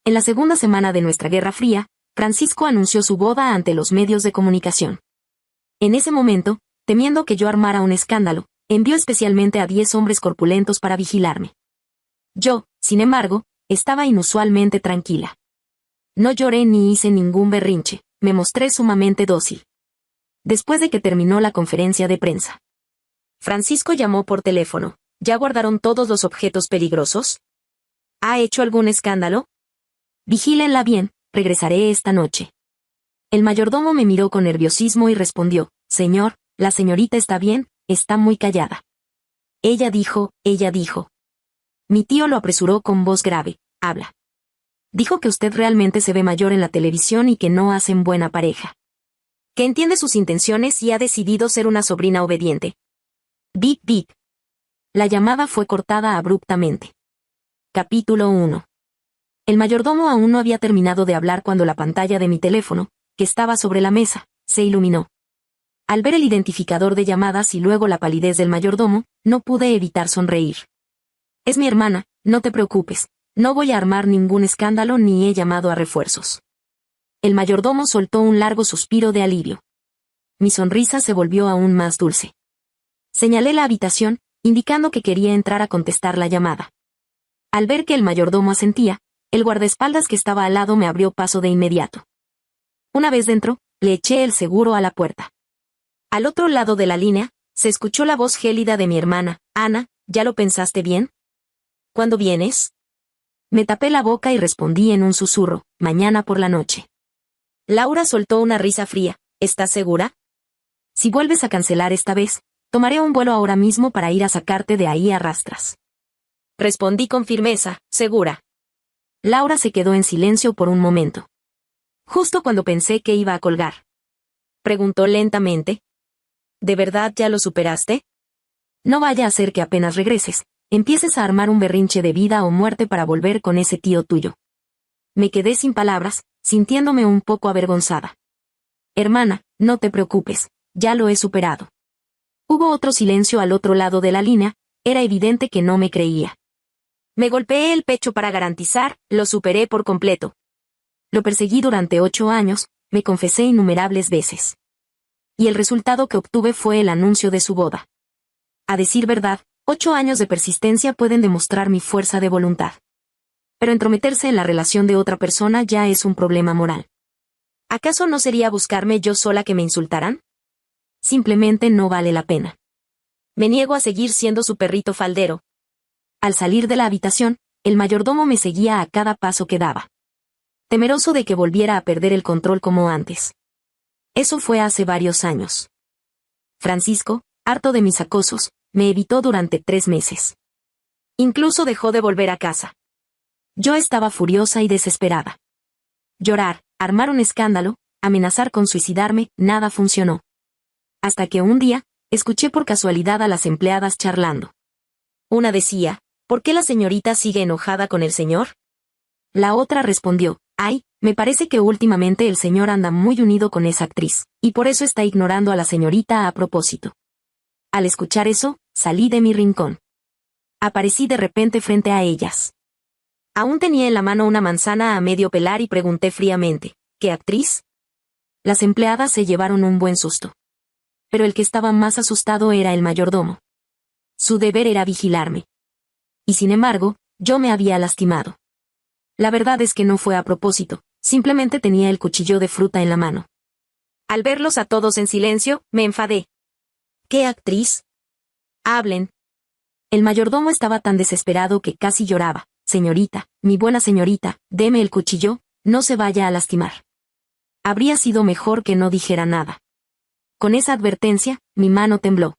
En la segunda semana de nuestra Guerra Fría, Francisco anunció su boda ante los medios de comunicación. En ese momento, temiendo que yo armara un escándalo, envió especialmente a 10 hombres corpulentos para vigilarme. Yo, sin embargo, estaba inusualmente tranquila. No lloré ni hice ningún berrinche, me mostré sumamente dócil. Después de que terminó la conferencia de prensa, Francisco llamó por teléfono. ¿Ya guardaron todos los objetos peligrosos? ¿Ha hecho algún escándalo? Vigílenla bien, regresaré esta noche. El mayordomo me miró con nerviosismo y respondió, señor, la señorita está bien, está muy callada. Ella dijo. Mi tío lo apresuró con voz grave, habla. Dijo que usted realmente se ve mayor en la televisión y que no hacen buena pareja. Que entiende sus intenciones y ha decidido ser una sobrina obediente. Bip bip. La llamada fue cortada abruptamente. Capítulo 1. El mayordomo aún no había terminado de hablar cuando la pantalla de mi teléfono, que estaba sobre la mesa, se iluminó. Al ver el identificador de llamadas y luego la palidez del mayordomo, no pude evitar sonreír. Es mi hermana, no te preocupes, no voy a armar ningún escándalo ni he llamado a refuerzos. El mayordomo soltó un largo suspiro de alivio. Mi sonrisa se volvió aún más dulce. Señalé la habitación, indicando que quería entrar a contestar la llamada. Al ver que el mayordomo asentía, el guardaespaldas que estaba al lado me abrió paso de inmediato. Una vez dentro, le eché el seguro a la puerta. Al otro lado de la línea, se escuchó la voz gélida de mi hermana, Ana, ¿ya lo pensaste bien? ¿Cuándo vienes? Me tapé la boca y respondí en un susurro, mañana por la noche. Laura soltó una risa fría, ¿estás segura? Si vuelves a cancelar esta vez, tomaré un vuelo ahora mismo para ir a sacarte de ahí a rastras. Respondí con firmeza, segura. Laura se quedó en silencio por un momento. Justo cuando pensé que iba a colgar. Preguntó lentamente. ¿De verdad ya lo superaste? No vaya a ser que apenas regreses, empieces a armar un berrinche de vida o muerte para volver con ese tío tuyo. Me quedé sin palabras, sintiéndome un poco avergonzada. Hermana, no te preocupes, ya lo he superado. Hubo otro silencio al otro lado de la línea, era evidente que no me creía. Me golpeé el pecho para garantizar, lo superé por completo. Lo perseguí durante 8 años, me confesé innumerables veces. Y el resultado que obtuve fue el anuncio de su boda. A decir verdad, 8 años de persistencia pueden demostrar mi fuerza de voluntad. Pero entrometerse en la relación de otra persona ya es un problema moral. ¿Acaso no sería buscarme yo sola que me insultaran? Simplemente no vale la pena. Me niego a seguir siendo su perrito faldero. Al salir de la habitación, el mayordomo me seguía a cada paso que daba. Temeroso de que volviera a perder el control como antes. Eso fue hace varios años. Francisco, harto de mis acosos, me evitó durante 3 meses. Incluso dejó de volver a casa. Yo estaba furiosa y desesperada. Llorar, armar un escándalo, amenazar con suicidarme, nada funcionó. Hasta que un día, escuché por casualidad a las empleadas charlando. Una decía, ¿por qué la señorita sigue enojada con el señor? La otra respondió, ay, me parece que últimamente el señor anda muy unido con esa actriz, y por eso está ignorando a la señorita a propósito. Al escuchar eso, salí de mi rincón. Aparecí de repente frente a ellas. Aún tenía en la mano una manzana a medio pelar y pregunté fríamente, ¿qué actriz? Las empleadas se llevaron un buen susto. Pero el que estaba más asustado era el mayordomo. Su deber era vigilarme. Y sin embargo, yo me había lastimado. La verdad es que no fue a propósito, simplemente tenía el cuchillo de fruta en la mano. Al verlos a todos en silencio, me enfadé. ¿Qué actriz? Hablen. El mayordomo estaba tan desesperado que casi lloraba. Señorita, mi buena señorita, deme el cuchillo, no se vaya a lastimar. Habría sido mejor que no dijera nada. Con esa advertencia, mi mano tembló.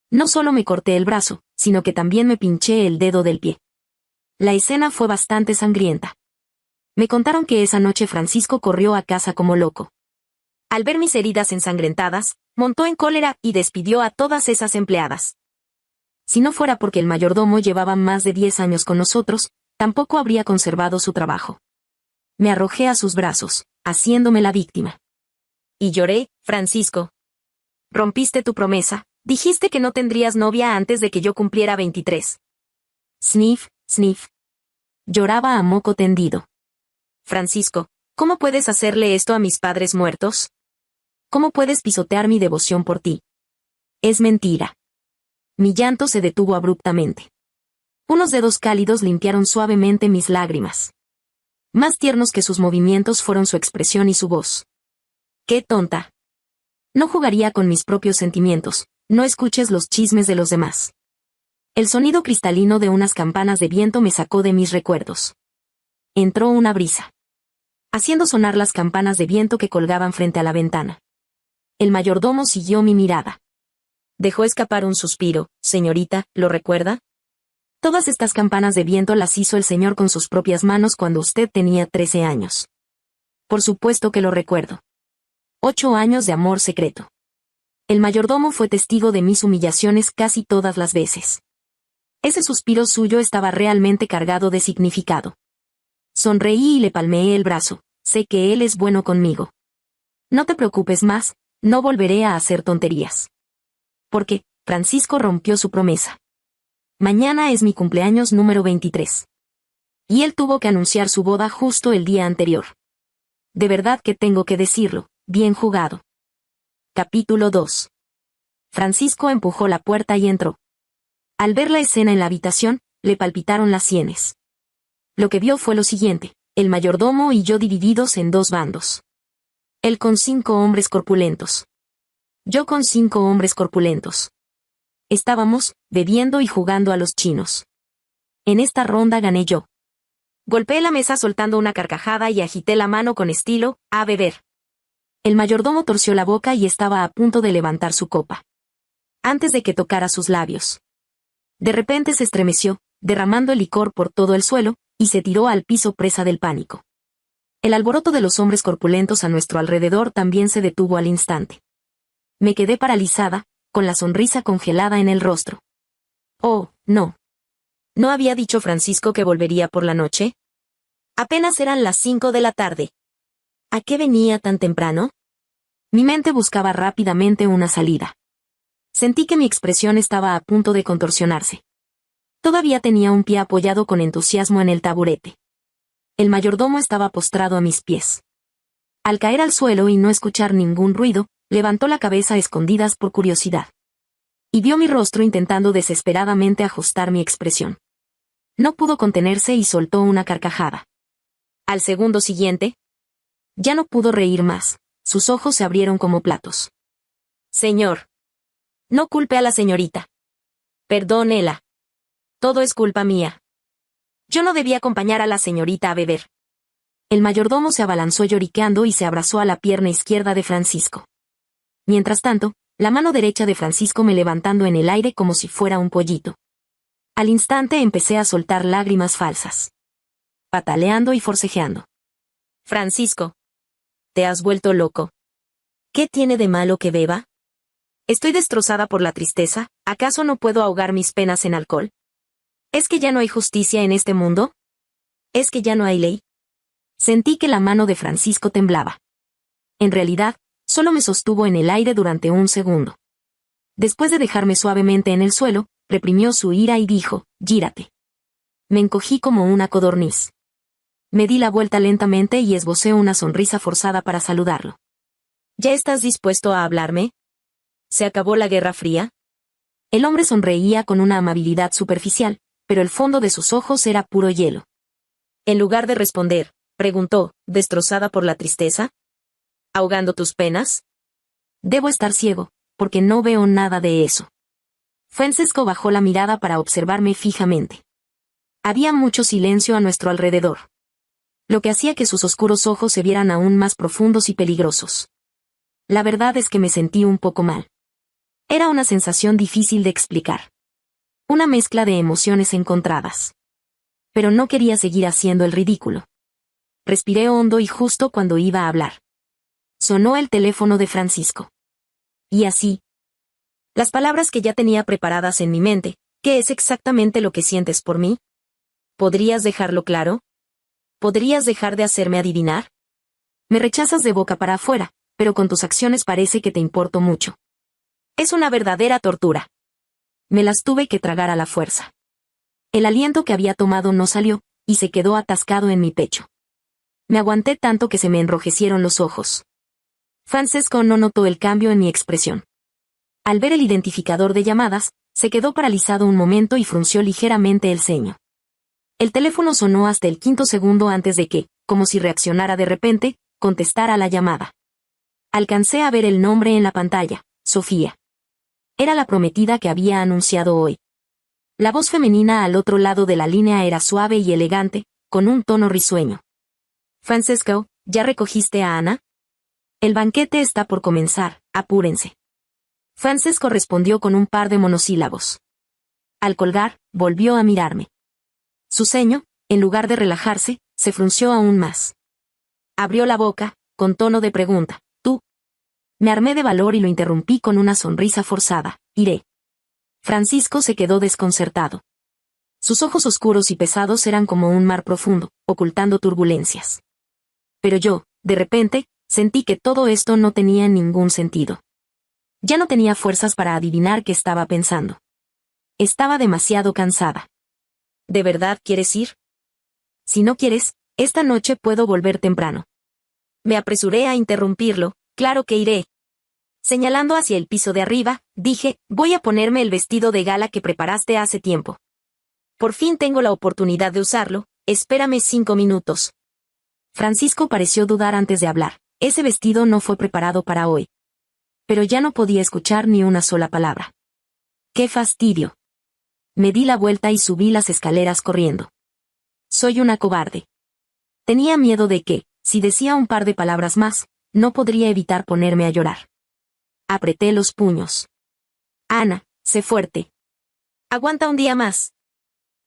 No solo me corté el brazo, sino que también me pinché el dedo del pie. La escena fue bastante sangrienta. Me contaron que esa noche Francisco corrió a casa como loco. Al ver mis heridas ensangrentadas, montó en cólera y despidió a todas esas empleadas. Si no fuera porque el mayordomo llevaba más de 10 años con nosotros, tampoco habría conservado su trabajo. Me arrojé a sus brazos, haciéndome la víctima. Y lloré, Francisco. Rompiste tu promesa, dijiste que no tendrías novia antes de que yo cumpliera 23. Sniff, sniff. Lloraba a moco tendido. Francisco, ¿cómo puedes hacerle esto a mis padres muertos? ¿Cómo puedes pisotear mi devoción por ti? Es mentira. Mi llanto se detuvo abruptamente. Unos dedos cálidos limpiaron suavemente mis lágrimas. Más tiernos que sus movimientos fueron su expresión y su voz. ¡Qué tonta! No jugaría con mis propios sentimientos, no escuches los chismes de los demás. El sonido cristalino de unas campanas de viento me sacó de mis recuerdos. Entró una brisa, haciendo sonar las campanas de viento que colgaban frente a la ventana. El mayordomo siguió mi mirada. Dejó escapar un suspiro. Señorita, ¿lo recuerda? Todas estas campanas de viento las hizo el señor con sus propias manos cuando usted tenía 13 años. Por supuesto que lo recuerdo. 8 años de amor secreto. El mayordomo fue testigo de mis humillaciones casi todas las veces. Ese suspiro suyo estaba realmente cargado de significado. Sonreí y le palmeé el brazo. Sé que él es bueno conmigo. No te preocupes más, no volveré a hacer tonterías. Porque, Francisco rompió su promesa. Mañana es mi cumpleaños número 23. Y él tuvo que anunciar su boda justo el día anterior. De verdad que tengo que decirlo, bien jugado. Capítulo 2. Francisco empujó la puerta y entró. Al ver la escena en la habitación, le palpitaron las sienes. Lo que vio fue lo siguiente, el mayordomo y yo divididos en dos bandos. Él con 5 hombres corpulentos. Yo con 5 hombres corpulentos. Estábamos, bebiendo y jugando a los chinos. En esta ronda gané yo. Golpeé la mesa soltando una carcajada y agité la mano con estilo, a beber. El mayordomo torció la boca y estaba a punto de levantar su copa. Antes de que tocara sus labios. De repente se estremeció, derramando el licor por todo el suelo, y se tiró al piso presa del pánico. El alboroto de los hombres corpulentos a nuestro alrededor también se detuvo al instante. Me quedé paralizada, con la sonrisa congelada en el rostro. Oh, no. ¿No había dicho Francisco que volvería por la noche? Apenas eran las 5 de la tarde. ¿A qué venía tan temprano? Mi mente buscaba rápidamente una salida. Sentí que mi expresión estaba a punto de contorsionarse. Todavía tenía un pie apoyado con entusiasmo en el taburete. El mayordomo estaba postrado a mis pies. Al caer al suelo y no escuchar ningún ruido, levantó la cabeza a escondidas por curiosidad. Y vio mi rostro intentando desesperadamente ajustar mi expresión. No pudo contenerse y soltó una carcajada. Al segundo siguiente, ya no pudo reír más, sus ojos se abrieron como platos. Señor. No culpe a la señorita. Perdónela. Todo es culpa mía. Yo no debía acompañar a la señorita a beber. El mayordomo se abalanzó lloriqueando y se abrazó a la pierna izquierda de Francisco. Mientras tanto, la mano derecha de Francisco me levantando en el aire como si fuera un pollito. Al instante empecé a soltar lágrimas falsas. Pataleando y forcejeando. Francisco. ¿Te has vuelto loco? ¿Qué tiene de malo que beba? ¿Estoy destrozada por la tristeza? ¿Acaso no puedo ahogar mis penas en alcohol? ¿Es que ya no hay justicia en este mundo? ¿Es que ya no hay ley? Sentí que la mano de Francisco temblaba. En realidad, solo me sostuvo en el aire durante un segundo. Después de dejarme suavemente en el suelo, reprimió su ira y dijo, gírate. Me encogí como una codorniz. Me di la vuelta lentamente y esbocé una sonrisa forzada para saludarlo. ¿Ya estás dispuesto a hablarme? ¿Se acabó la Guerra Fría? El hombre sonreía con una amabilidad superficial, pero el fondo de sus ojos era puro hielo. En lugar de responder, preguntó, ¿destrozada por la tristeza? ¿Ahogando tus penas? Debo estar ciego, porque no veo nada de eso. Francisco bajó la mirada para observarme fijamente. Había mucho silencio a nuestro alrededor. Lo que hacía que sus oscuros ojos se vieran aún más profundos y peligrosos. La verdad es que me sentí un poco mal. Era una sensación difícil de explicar. Una mezcla de emociones encontradas. Pero no quería seguir haciendo el ridículo. Respiré hondo y justo cuando iba a hablar. Sonó el teléfono de Francisco. Y así. Las palabras que ya tenía preparadas en mi mente, ¿qué es exactamente lo que sientes por mí? ¿Podrías dejarlo claro? ¿Podrías dejar de hacerme adivinar? Me rechazas de boca para afuera, pero con tus acciones parece que te importo mucho. Es una verdadera tortura. Me las tuve que tragar a la fuerza. El aliento que había tomado no salió, y se quedó atascado en mi pecho. Me aguanté tanto que se me enrojecieron los ojos. Francesco no notó el cambio en mi expresión. Al ver el identificador de llamadas, se quedó paralizado un momento y frunció ligeramente el ceño. El teléfono sonó hasta el 5.º segundo antes de que, como si reaccionara de repente, contestara la llamada. Alcancé a ver el nombre en la pantalla, Sofía. Era la prometida que había anunciado hoy. La voz femenina al otro lado de la línea era suave y elegante, con un tono risueño. Francesco, ¿ya recogiste a Ana? El banquete está por comenzar, apúrense. Francesco respondió con un par de monosílabos. Al colgar, volvió a mirarme. Su ceño, en lugar de relajarse, se frunció aún más. Abrió la boca, con tono de pregunta. ¿Tú? Me armé de valor y lo interrumpí con una sonrisa forzada. Iré. Francisco se quedó desconcertado. Sus ojos oscuros y pesados eran como un mar profundo, ocultando turbulencias. Pero yo, de repente, sentí que todo esto no tenía ningún sentido. Ya no tenía fuerzas para adivinar qué estaba pensando. Estaba demasiado cansada. ¿De verdad quieres ir? Si no quieres, esta noche puedo volver temprano. Me apresuré a interrumpirlo. Claro que iré. Señalando hacia el piso de arriba, dije, voy a ponerme el vestido de gala que preparaste hace tiempo. Por fin tengo la oportunidad de usarlo, espérame 5 minutos. Francisco pareció dudar antes de hablar. Ese vestido no fue preparado para hoy. Pero ya no podía escuchar ni una sola palabra. ¡Qué fastidio! Me di la vuelta y subí las escaleras corriendo. Soy una cobarde. Tenía miedo de que, si decía un par de palabras más, no podría evitar ponerme a llorar. Apreté los puños. Ana, sé fuerte. Aguanta un día más.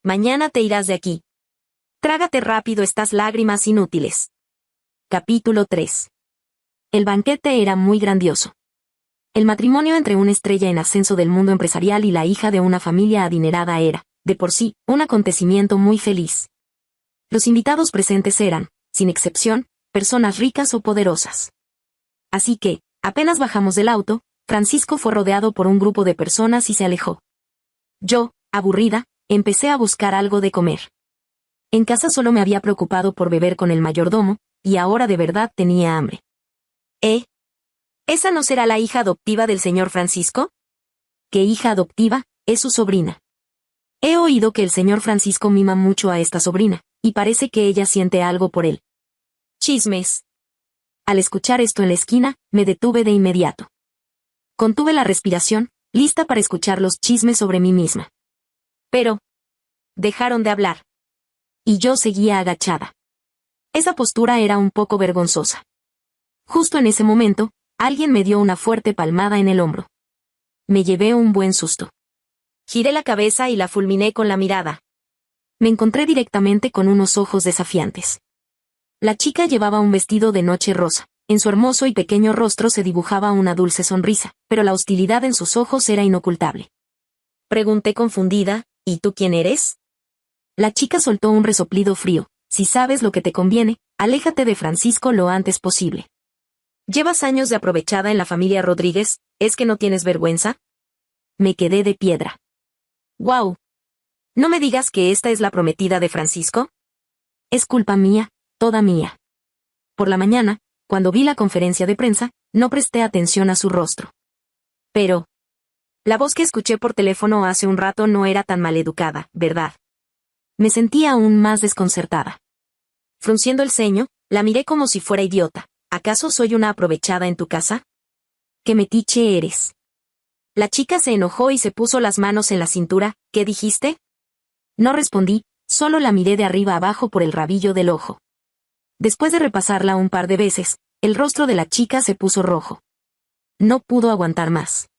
Mañana te irás de aquí. Trágate rápido estas lágrimas inútiles. Capítulo 3. El banquete era muy grandioso. El matrimonio entre una estrella en ascenso del mundo empresarial y la hija de una familia adinerada era, de por sí, un acontecimiento muy feliz. Los invitados presentes eran, sin excepción, personas ricas o poderosas. Así que, apenas bajamos del auto, Francisco fue rodeado por un grupo de personas y se alejó. Yo, aburrida, empecé a buscar algo de comer. En casa solo me había preocupado por beber con el mayordomo, y ahora de verdad tenía hambre. ¿Esa no será la hija adoptiva del señor Francisco? ¿Qué hija adoptiva? Es su sobrina. He oído que el señor Francisco mima mucho a esta sobrina, y parece que ella siente algo por él. Chismes. Al escuchar esto en la esquina, me detuve de inmediato. Contuve la respiración, lista para escuchar los chismes sobre mí misma. Pero dejaron de hablar. Y yo seguía agachada. Esa postura era un poco vergonzosa. Justo en ese momento, alguien me dio una fuerte palmada en el hombro. Me llevé un buen susto. Giré la cabeza y la fulminé con la mirada. Me encontré directamente con unos ojos desafiantes. La chica llevaba un vestido de noche rosa. En su hermoso y pequeño rostro se dibujaba una dulce sonrisa, pero la hostilidad en sus ojos era inocultable. Pregunté confundida, ¿y tú quién eres? La chica soltó un resoplido frío. Si sabes lo que te conviene, aléjate de Francisco lo antes posible. ¿Llevas años de aprovechada en la familia Rodríguez? ¿Es que no tienes vergüenza? Me quedé de piedra. ¡Guau! ¿No me digas que esta es la prometida de Francisco? Es culpa mía, toda mía. Por la mañana, cuando vi la conferencia de prensa, no presté atención a su rostro. Pero la voz que escuché por teléfono hace un rato no era tan maleducada, ¿verdad? Me sentía aún más desconcertada. Frunciendo el ceño, la miré como si fuera idiota. ¿Acaso soy una aprovechada en tu casa? ¡Qué metiche eres! La chica se enojó y se puso las manos en la cintura. ¿Qué dijiste? No respondí, solo la miré de arriba abajo por el rabillo del ojo. Después de repasarla un par de veces, el rostro de la chica se puso rojo. No pudo aguantar más.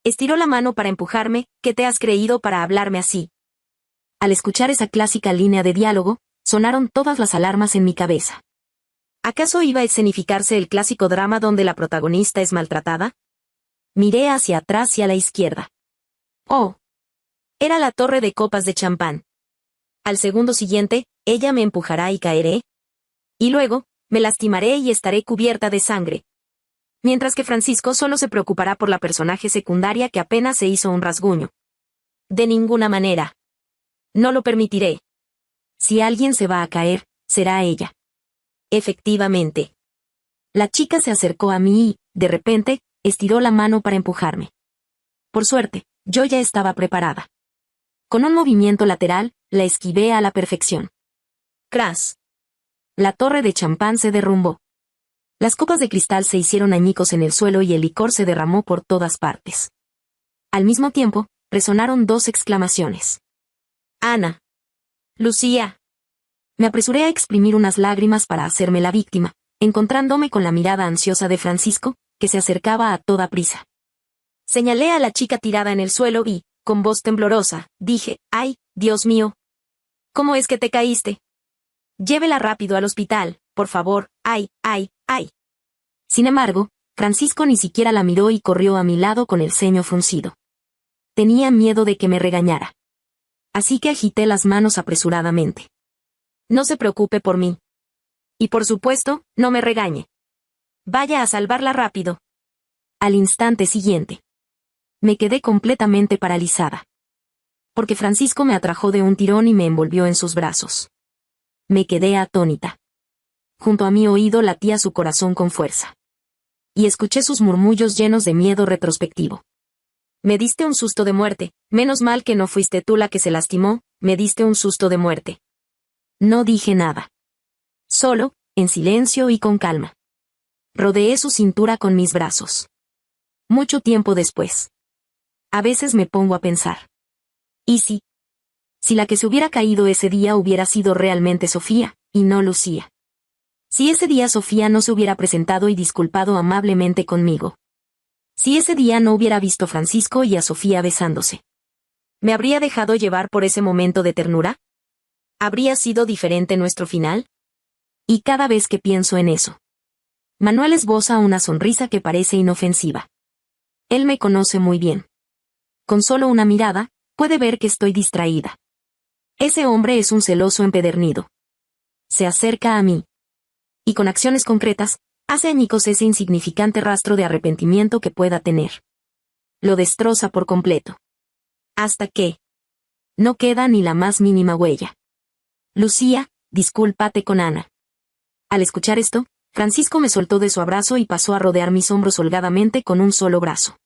Estiró la mano para empujarme. ¿Qué te has creído para hablarme así? Al escuchar esa clásica línea de diálogo, sonaron todas las alarmas en mi cabeza. ¿Acaso iba a escenificarse el clásico drama donde la protagonista es maltratada? Miré hacia atrás y a la izquierda. ¡Oh! Era la torre de copas de champán. Al segundo siguiente, ella me empujará y caeré. Y luego, me lastimaré y estaré cubierta de sangre. Mientras que Francisco solo se preocupará por la personaje secundaria que apenas se hizo un rasguño. De ninguna manera. No lo permitiré. Si alguien se va a caer, será ella. Efectivamente. La chica se acercó a mí y, de repente, estiró la mano para empujarme. Por suerte, yo ya estaba preparada. Con un movimiento lateral, la esquivé a la perfección. ¡Cras! La torre de champán se derrumbó. Las copas de cristal se hicieron añicos en el suelo y el licor se derramó por todas partes. Al mismo tiempo, resonaron dos exclamaciones. ¡Ana! ¡Lucía! Me apresuré a exprimir unas lágrimas para hacerme la víctima, encontrándome con la mirada ansiosa de Francisco, que se acercaba a toda prisa. Señalé a la chica tirada en el suelo y, con voz temblorosa, dije, ¡ay, Dios mío! ¿Cómo es que te caíste? Llévela rápido al hospital, por favor, ¡ay, ay, ay! Sin embargo, Francisco ni siquiera la miró y corrió a mi lado con el ceño fruncido. Tenía miedo de que me regañara. Así que agité las manos apresuradamente. No se preocupe por mí. Y por supuesto, no me regañe. Vaya a salvarla rápido. Al instante siguiente. Me quedé completamente paralizada. Porque Francisco me atrajo de un tirón y me envolvió en sus brazos. Me quedé atónita. Junto a mi oído latía su corazón con fuerza. Y escuché sus murmullos llenos de miedo retrospectivo. Me diste un susto de muerte, menos mal que no fuiste tú la que se lastimó, me diste un susto de muerte. No dije nada. Solo, en silencio y con calma. Rodeé su cintura con mis brazos. Mucho tiempo después. A veces me pongo a pensar. ¿Y si? Si la que se hubiera caído ese día hubiera sido realmente Sofía, y no Lucía. Si ese día Sofía no se hubiera presentado y disculpado amablemente conmigo. Si ese día no hubiera visto a Francisco y a Sofía besándose. ¿Me habría dejado llevar por ese momento de ternura? ¿Habría sido diferente nuestro final? Y cada vez que pienso en eso. Manuel esboza una sonrisa que parece inofensiva. Él me conoce muy bien. Con solo una mirada, puede ver que estoy distraída. Ese hombre es un celoso empedernido. Se acerca a mí. Y con acciones concretas, hace añicos ese insignificante rastro de arrepentimiento que pueda tener. Lo destroza por completo. Hasta que no queda ni la más mínima huella. Lucía, discúlpate con Ana. Al escuchar esto, Francisco me soltó de su abrazo y pasó a rodear mis hombros holgadamente con un solo brazo.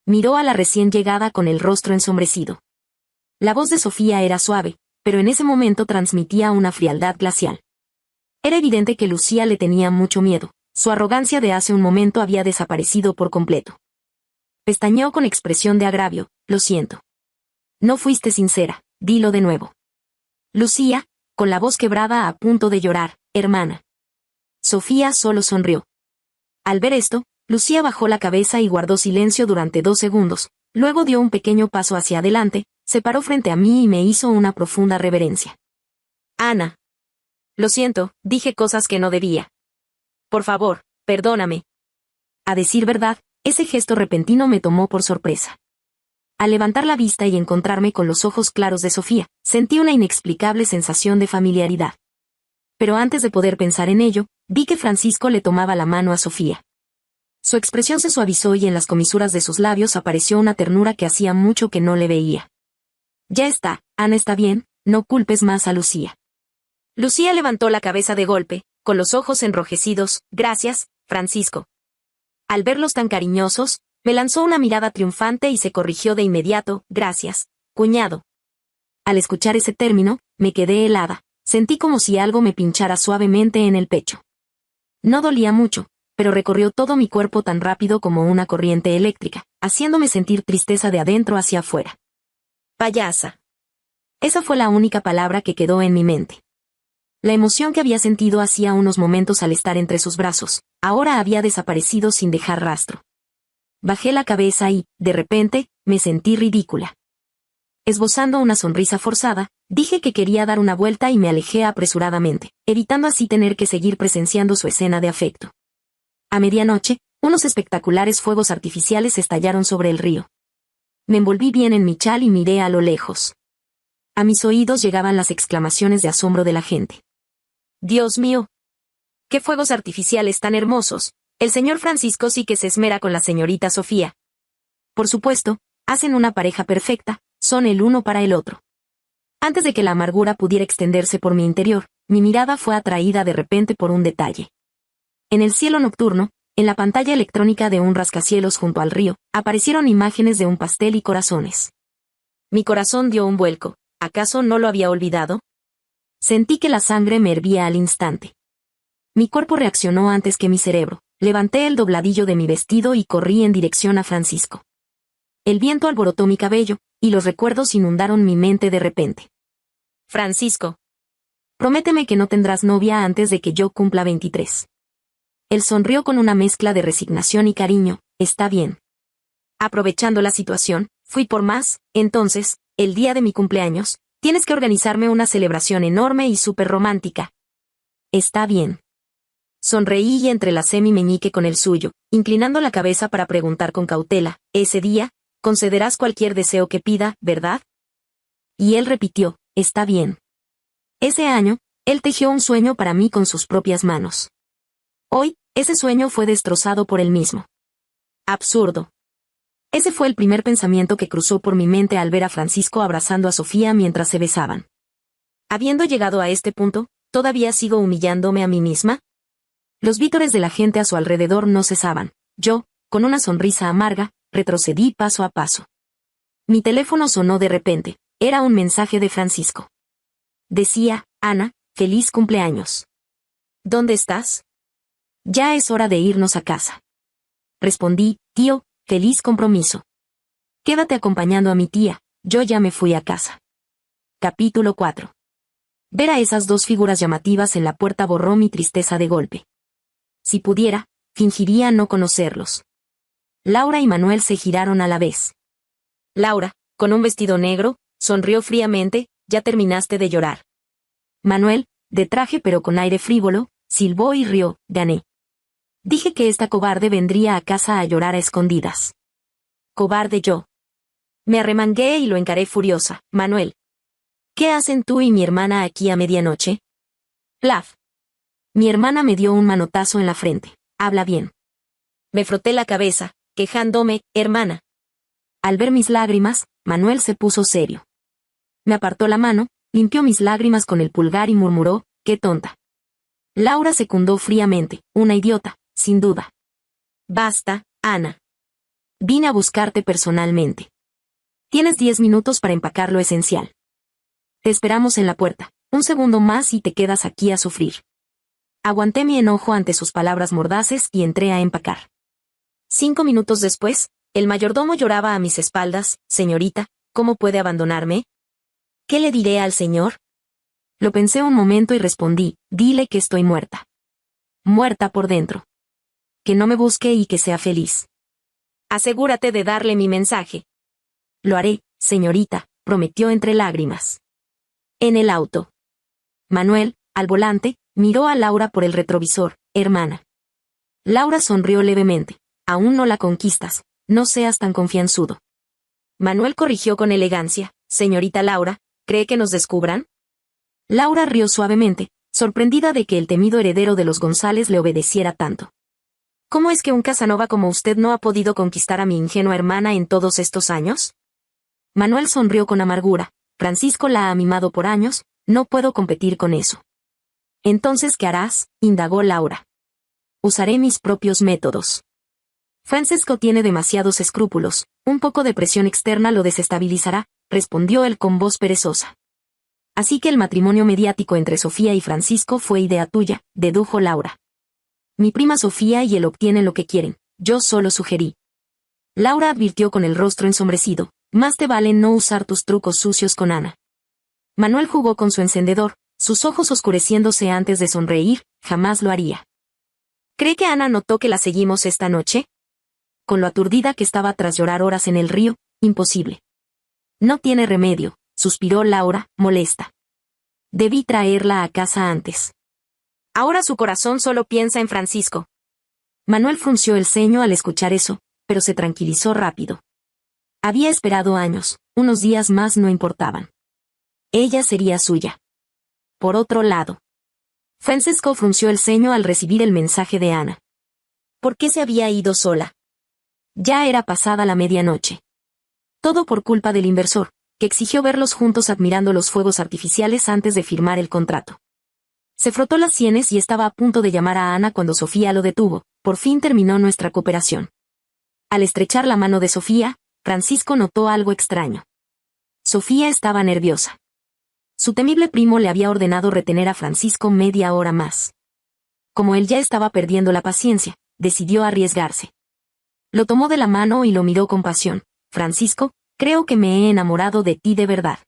Miró a la recién llegada con el rostro ensombrecido. La voz de Sofía era suave, pero en ese momento transmitía una frialdad glacial. Era evidente que Lucía le tenía mucho miedo. Su arrogancia de hace un momento había desaparecido por completo. Pestañeó con expresión de agravio. Lo siento. No fuiste sincera, dilo de nuevo. Lucía, con la voz quebrada a punto de llorar, hermana. Sofía solo sonrió. Al ver esto, Lucía bajó la cabeza y guardó silencio durante 2 segundos, luego dio un pequeño paso hacia adelante, se paró frente a mí y me hizo una profunda reverencia. Ana. Lo siento, dije cosas que no debía. Por favor, perdóname. A decir verdad, ese gesto repentino me tomó por sorpresa. Al levantar la vista y encontrarme con los ojos claros de Sofía, sentí una inexplicable sensación de familiaridad. Pero antes de poder pensar en ello, vi que Francisco le tomaba la mano a Sofía. Su expresión se suavizó y en las comisuras de sus labios apareció una ternura que hacía mucho que no le veía. Ya está, Ana está bien, no culpes más a Lucía. Lucía levantó la cabeza de golpe, con los ojos enrojecidos. Gracias, Francisco. Al verlos tan cariñosos, me lanzó una mirada triunfante y se corrigió de inmediato. Gracias, cuñado. Al escuchar ese término, me quedé helada, sentí como si algo me pinchara suavemente en el pecho. No dolía mucho, pero recorrió todo mi cuerpo tan rápido como una corriente eléctrica, haciéndome sentir tristeza de adentro hacia afuera. Payasa. Esa fue la única palabra que quedó en mi mente. La emoción que había sentido hacía unos momentos al estar entre sus brazos, ahora había desaparecido sin dejar rastro. Bajé la cabeza y, de repente, me sentí ridícula. Esbozando una sonrisa forzada, dije que quería dar una vuelta y me alejé apresuradamente, evitando así tener que seguir presenciando su escena de afecto. A medianoche, unos espectaculares fuegos artificiales estallaron sobre el río. Me envolví bien en mi chal y miré a lo lejos. A mis oídos llegaban las exclamaciones de asombro de la gente. ¡Dios mío! ¡Qué fuegos artificiales tan hermosos! El señor Francisco sí que se esmera con la señorita Sofía. Por supuesto, hacen una pareja perfecta, son el uno para el otro. Antes de que la amargura pudiera extenderse por mi interior, mi mirada fue atraída de repente por un detalle. En el cielo nocturno, en la pantalla electrónica de un rascacielos junto al río, aparecieron imágenes de un pastel y corazones. Mi corazón dio un vuelco. ¿Acaso no lo había olvidado? Sentí que la sangre me hervía al instante. Mi cuerpo reaccionó antes que mi cerebro. Levanté el dobladillo de mi vestido y corrí en dirección a Francisco. El viento alborotó mi cabello, y los recuerdos inundaron mi mente de repente. Francisco. Prométeme que no tendrás novia antes de que yo cumpla 23. Él sonrió con una mezcla de resignación y cariño. Está bien. Aprovechando la situación, fui por más. Entonces, el día de mi cumpleaños, tienes que organizarme una celebración enorme y súper romántica. Está bien. Sonreí y entrelacé mi meñique con el suyo, inclinando la cabeza para preguntar con cautela, ese día, concederás cualquier deseo que pida, ¿verdad? Y él repitió, está bien. Ese año, él tejió un sueño para mí con sus propias manos. Hoy, ese sueño fue destrozado por él mismo. Absurdo. Ese fue el primer pensamiento que cruzó por mi mente al ver a Francisco abrazando a Sofía mientras se besaban. Habiendo llegado a este punto, ¿todavía sigo humillándome a mí misma? Los vítores de la gente a su alrededor no cesaban. Yo, con una sonrisa amarga, retrocedí paso a paso. Mi teléfono sonó de repente. Era un mensaje de Francisco. Decía, Ana, feliz cumpleaños. ¿Dónde estás? Ya es hora de irnos a casa. Respondí, tío, feliz compromiso. Quédate acompañando a mi tía, yo ya me fui a casa. Capítulo 4. Ver a esas dos figuras llamativas en la puerta borró mi tristeza de golpe. Si pudiera, fingiría no conocerlos. Laura y Manuel se giraron a la vez. Laura, con un vestido negro, sonrió fríamente, ya terminaste de llorar. Manuel, de traje pero con aire frívolo, silbó y rió, gané. Dije que esta cobarde vendría a casa a llorar a escondidas. Cobarde yo. Me arremangué y lo encaré furiosa. Manuel. ¿Qué hacen tú y mi hermana aquí a medianoche? Plaf. Mi hermana me dio un manotazo en la frente. Habla bien. Me froté la cabeza, quejándome, hermana. Al ver mis lágrimas, Manuel se puso serio. Me apartó la mano, limpió mis lágrimas con el pulgar y murmuró, qué tonta. Laura secundó fríamente, una idiota, sin duda. Basta, Ana. Vine a buscarte personalmente. Tienes 10 minutos para empacar lo esencial. Te esperamos en la puerta, un segundo más y te quedas aquí a sufrir. Aguanté mi enojo ante sus palabras mordaces y entré a empacar. 5 minutos después, el mayordomo lloraba a mis espaldas, señorita, ¿cómo puede abandonarme? ¿Qué le diré al señor? Lo pensé un momento y respondí, dile que estoy muerta. Muerta por dentro. Que no me busque y que sea feliz. Asegúrate de darle mi mensaje. Lo haré, señorita, prometió entre lágrimas. En el auto. Manuel, al volante, miró a Laura por el retrovisor, hermana. Laura sonrió levemente. Aún no la conquistas, no seas tan confianzudo. Manuel corrigió con elegancia, señorita Laura, ¿cree que nos descubran? Laura rió suavemente, sorprendida de que el temido heredero de los González le obedeciera tanto. ¿Cómo es que un Casanova como usted no ha podido conquistar a mi ingenua hermana en todos estos años? Manuel sonrió con amargura. Francisco la ha mimado por años, no puedo competir con eso. Entonces, ¿qué harás?, indagó Laura. Usaré mis propios métodos. Francisco tiene demasiados escrúpulos, un poco de presión externa lo desestabilizará, respondió él con voz perezosa. Así que el matrimonio mediático entre Sofía y Francisco fue idea tuya, dedujo Laura. Mi prima Sofía y él obtienen lo que quieren, yo solo sugerí. Laura advirtió con el rostro ensombrecido, más te vale no usar tus trucos sucios con Ana. Manuel jugó con su encendedor, sus ojos oscureciéndose antes de sonreír, jamás lo haría. ¿Cree que Ana notó que la seguimos esta noche? Con lo aturdida que estaba tras llorar horas en el río, imposible. No tiene remedio, suspiró Laura, molesta. Debí traerla a casa antes. Ahora su corazón solo piensa en Francisco. Manuel frunció el ceño al escuchar eso, pero se tranquilizó rápido. Había esperado años, unos días más no importaban. Ella sería suya. Por otro lado, Francisco frunció el ceño al recibir el mensaje de Ana. ¿Por qué se había ido sola? Ya era pasada la medianoche. Todo por culpa del inversor, que exigió verlos juntos admirando los fuegos artificiales antes de firmar el contrato. Se frotó las sienes y estaba a punto de llamar a Ana cuando Sofía lo detuvo. Por fin terminó nuestra cooperación. Al estrechar la mano de Sofía, Francisco notó algo extraño. Sofía estaba nerviosa. Su temible primo le había ordenado retener a Francisco media hora más. Como él ya estaba perdiendo la paciencia, decidió arriesgarse. Lo tomó de la mano y lo miró con pasión. Francisco, creo que me he enamorado de ti de verdad.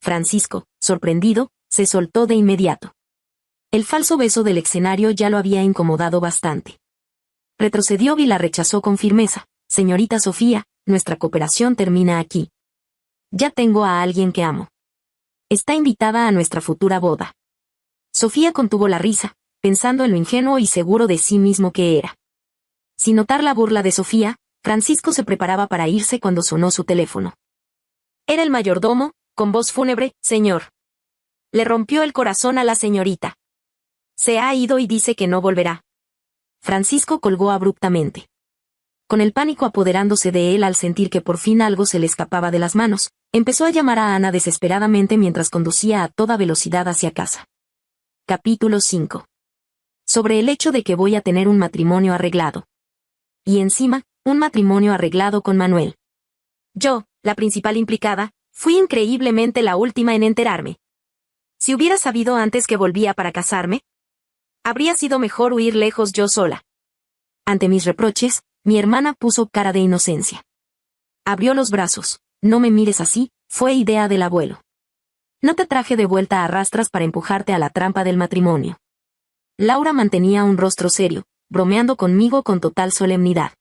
Francisco, sorprendido, se soltó de inmediato. El falso beso del escenario ya lo había incomodado bastante. Retrocedió y la rechazó con firmeza. Señorita Sofía, nuestra cooperación termina aquí. Ya tengo a alguien que amo. Está invitada a nuestra futura boda. Sofía contuvo la risa, pensando en lo ingenuo y seguro de sí mismo que era. Sin notar la burla de Sofía, Francisco se preparaba para irse cuando sonó su teléfono. Era el mayordomo, con voz fúnebre. Señor. Le rompió el corazón a la señorita. Se ha ido y dice que no volverá. Francisco colgó abruptamente. Con el pánico apoderándose de él al sentir que por fin algo se le escapaba de las manos, empezó a llamar a Ana desesperadamente mientras conducía a toda velocidad hacia casa. Capítulo 5. Sobre el hecho de que voy a tener un matrimonio arreglado. Y encima, un matrimonio arreglado con Manuel. Yo, la principal implicada, fui increíblemente la última en enterarme. Si hubiera sabido antes que volvía para casarme, habría sido mejor huir lejos yo sola. Ante mis reproches, mi hermana puso cara de inocencia. Abrió los brazos. No me mires así, fue idea del abuelo. No te traje de vuelta a rastras para empujarte a la trampa del matrimonio. Laura mantenía un rostro serio, bromeando conmigo con total solemnidad.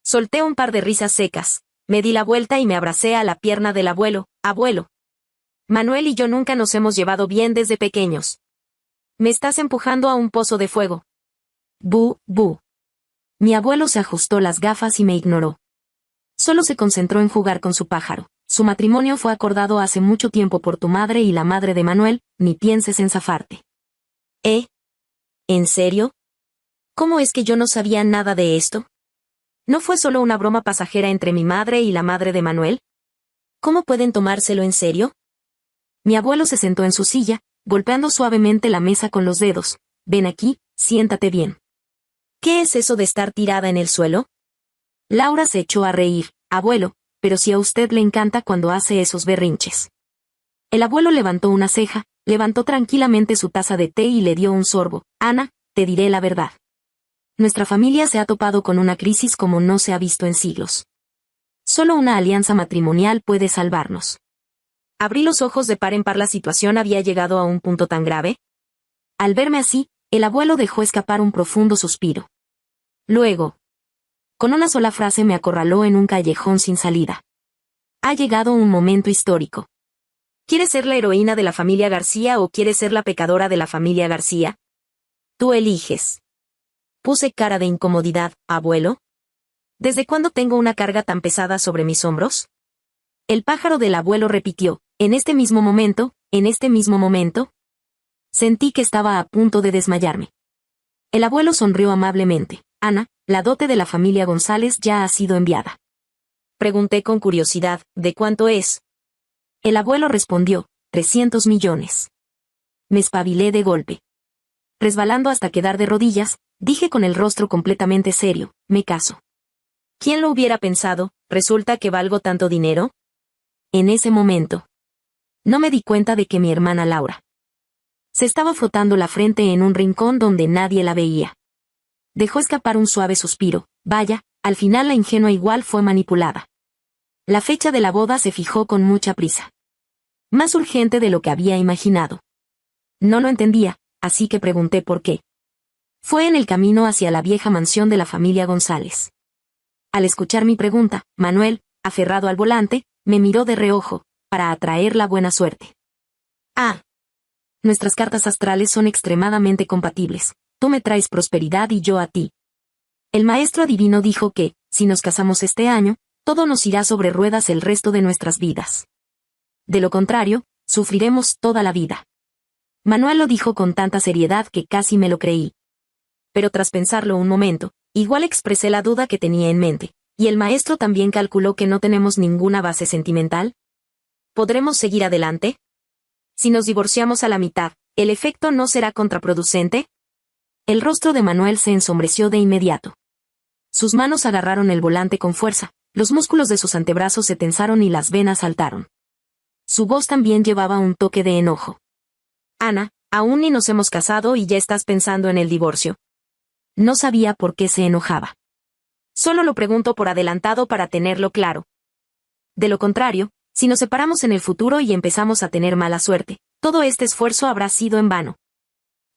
Solté un par de risas secas, me di la vuelta y me abracé a la pierna del abuelo. Abuelo. Manuel y yo nunca nos hemos llevado bien desde pequeños. Me estás empujando a un pozo de fuego. Bu, bu. Mi abuelo se ajustó las gafas y me ignoró. Solo se concentró en jugar con su pájaro. Su matrimonio fue acordado hace mucho tiempo por tu madre y la madre de Manuel, ni pienses en zafarte. ¿En serio? ¿Cómo es que yo no sabía nada de esto? ¿No fue solo una broma pasajera entre mi madre y la madre de Manuel? ¿Cómo pueden tomárselo en serio? Mi abuelo se sentó en su silla, golpeando suavemente la mesa con los dedos. Ven aquí, siéntate bien. ¿Qué es eso de estar tirada en el suelo? Laura se echó a reír. Abuelo, pero si a usted le encanta cuando hace esos berrinches. El abuelo levantó una ceja, levantó tranquilamente su taza de té y le dio un sorbo. Ana, te diré la verdad. Nuestra familia se ha topado con una crisis como no se ha visto en siglos. Solo una alianza matrimonial puede salvarnos. Abrí los ojos de par en par. ¿La situación había llegado a un punto tan grave? Al verme así, el abuelo dejó escapar un profundo suspiro. Luego, con una sola frase me acorraló en un callejón sin salida. Ha llegado un momento histórico. ¿Quieres ser la heroína de la familia García o quieres ser la pecadora de la familia García? Tú eliges. Puse cara de incomodidad. ¿Abuelo? ¿Desde cuándo tengo una carga tan pesada sobre mis hombros? El pájaro del abuelo repitió. En este mismo momento, en este mismo momento. Sentí que estaba a punto de desmayarme. El abuelo sonrió amablemente. Ana, la dote de la familia González ya ha sido enviada. Pregunté con curiosidad, ¿de cuánto es? El abuelo respondió, 300 millones. Me espabilé de golpe. Resbalando hasta quedar de rodillas, dije con el rostro completamente serio, me caso. ¿Quién lo hubiera pensado? ¿Resulta que valgo tanto dinero? En ese momento, no me di cuenta de que mi hermana Laura se estaba frotando la frente en un rincón donde nadie la veía. Dejó escapar un suave suspiro. Vaya, al final la ingenua igual fue manipulada. La fecha de la boda se fijó con mucha prisa. Más urgente de lo que había imaginado. No lo entendía, así que pregunté por qué. Fue en el camino hacia la vieja mansión de la familia González. Al escuchar mi pregunta, Manuel, aferrado al volante, me miró de reojo, para atraer la buena suerte. Ah. Nuestras cartas astrales son extremadamente compatibles. Tú me traes prosperidad y yo a ti. El maestro adivino dijo que, si nos casamos este año, todo nos irá sobre ruedas el resto de nuestras vidas. De lo contrario, sufriremos toda la vida. Manuel lo dijo con tanta seriedad que casi me lo creí. Pero tras pensarlo un momento, igual expresé la duda que tenía en mente, y el maestro también calculó que no tenemos ninguna base sentimental. ¿Podremos seguir adelante? Si nos divorciamos a la mitad, ¿El efecto no será contraproducente? El rostro de Manuel se ensombreció de inmediato. Sus manos agarraron el volante con fuerza, los músculos de sus antebrazos se tensaron y las venas saltaron. Su voz también llevaba un toque de enojo. Ana, aún ni nos hemos casado y ya estás pensando en el divorcio. No sabía por qué se enojaba. Solo lo pregunto por adelantado para tenerlo claro. De lo contrario, si nos separamos en el futuro y empezamos a tener mala suerte, todo este esfuerzo habrá sido en vano.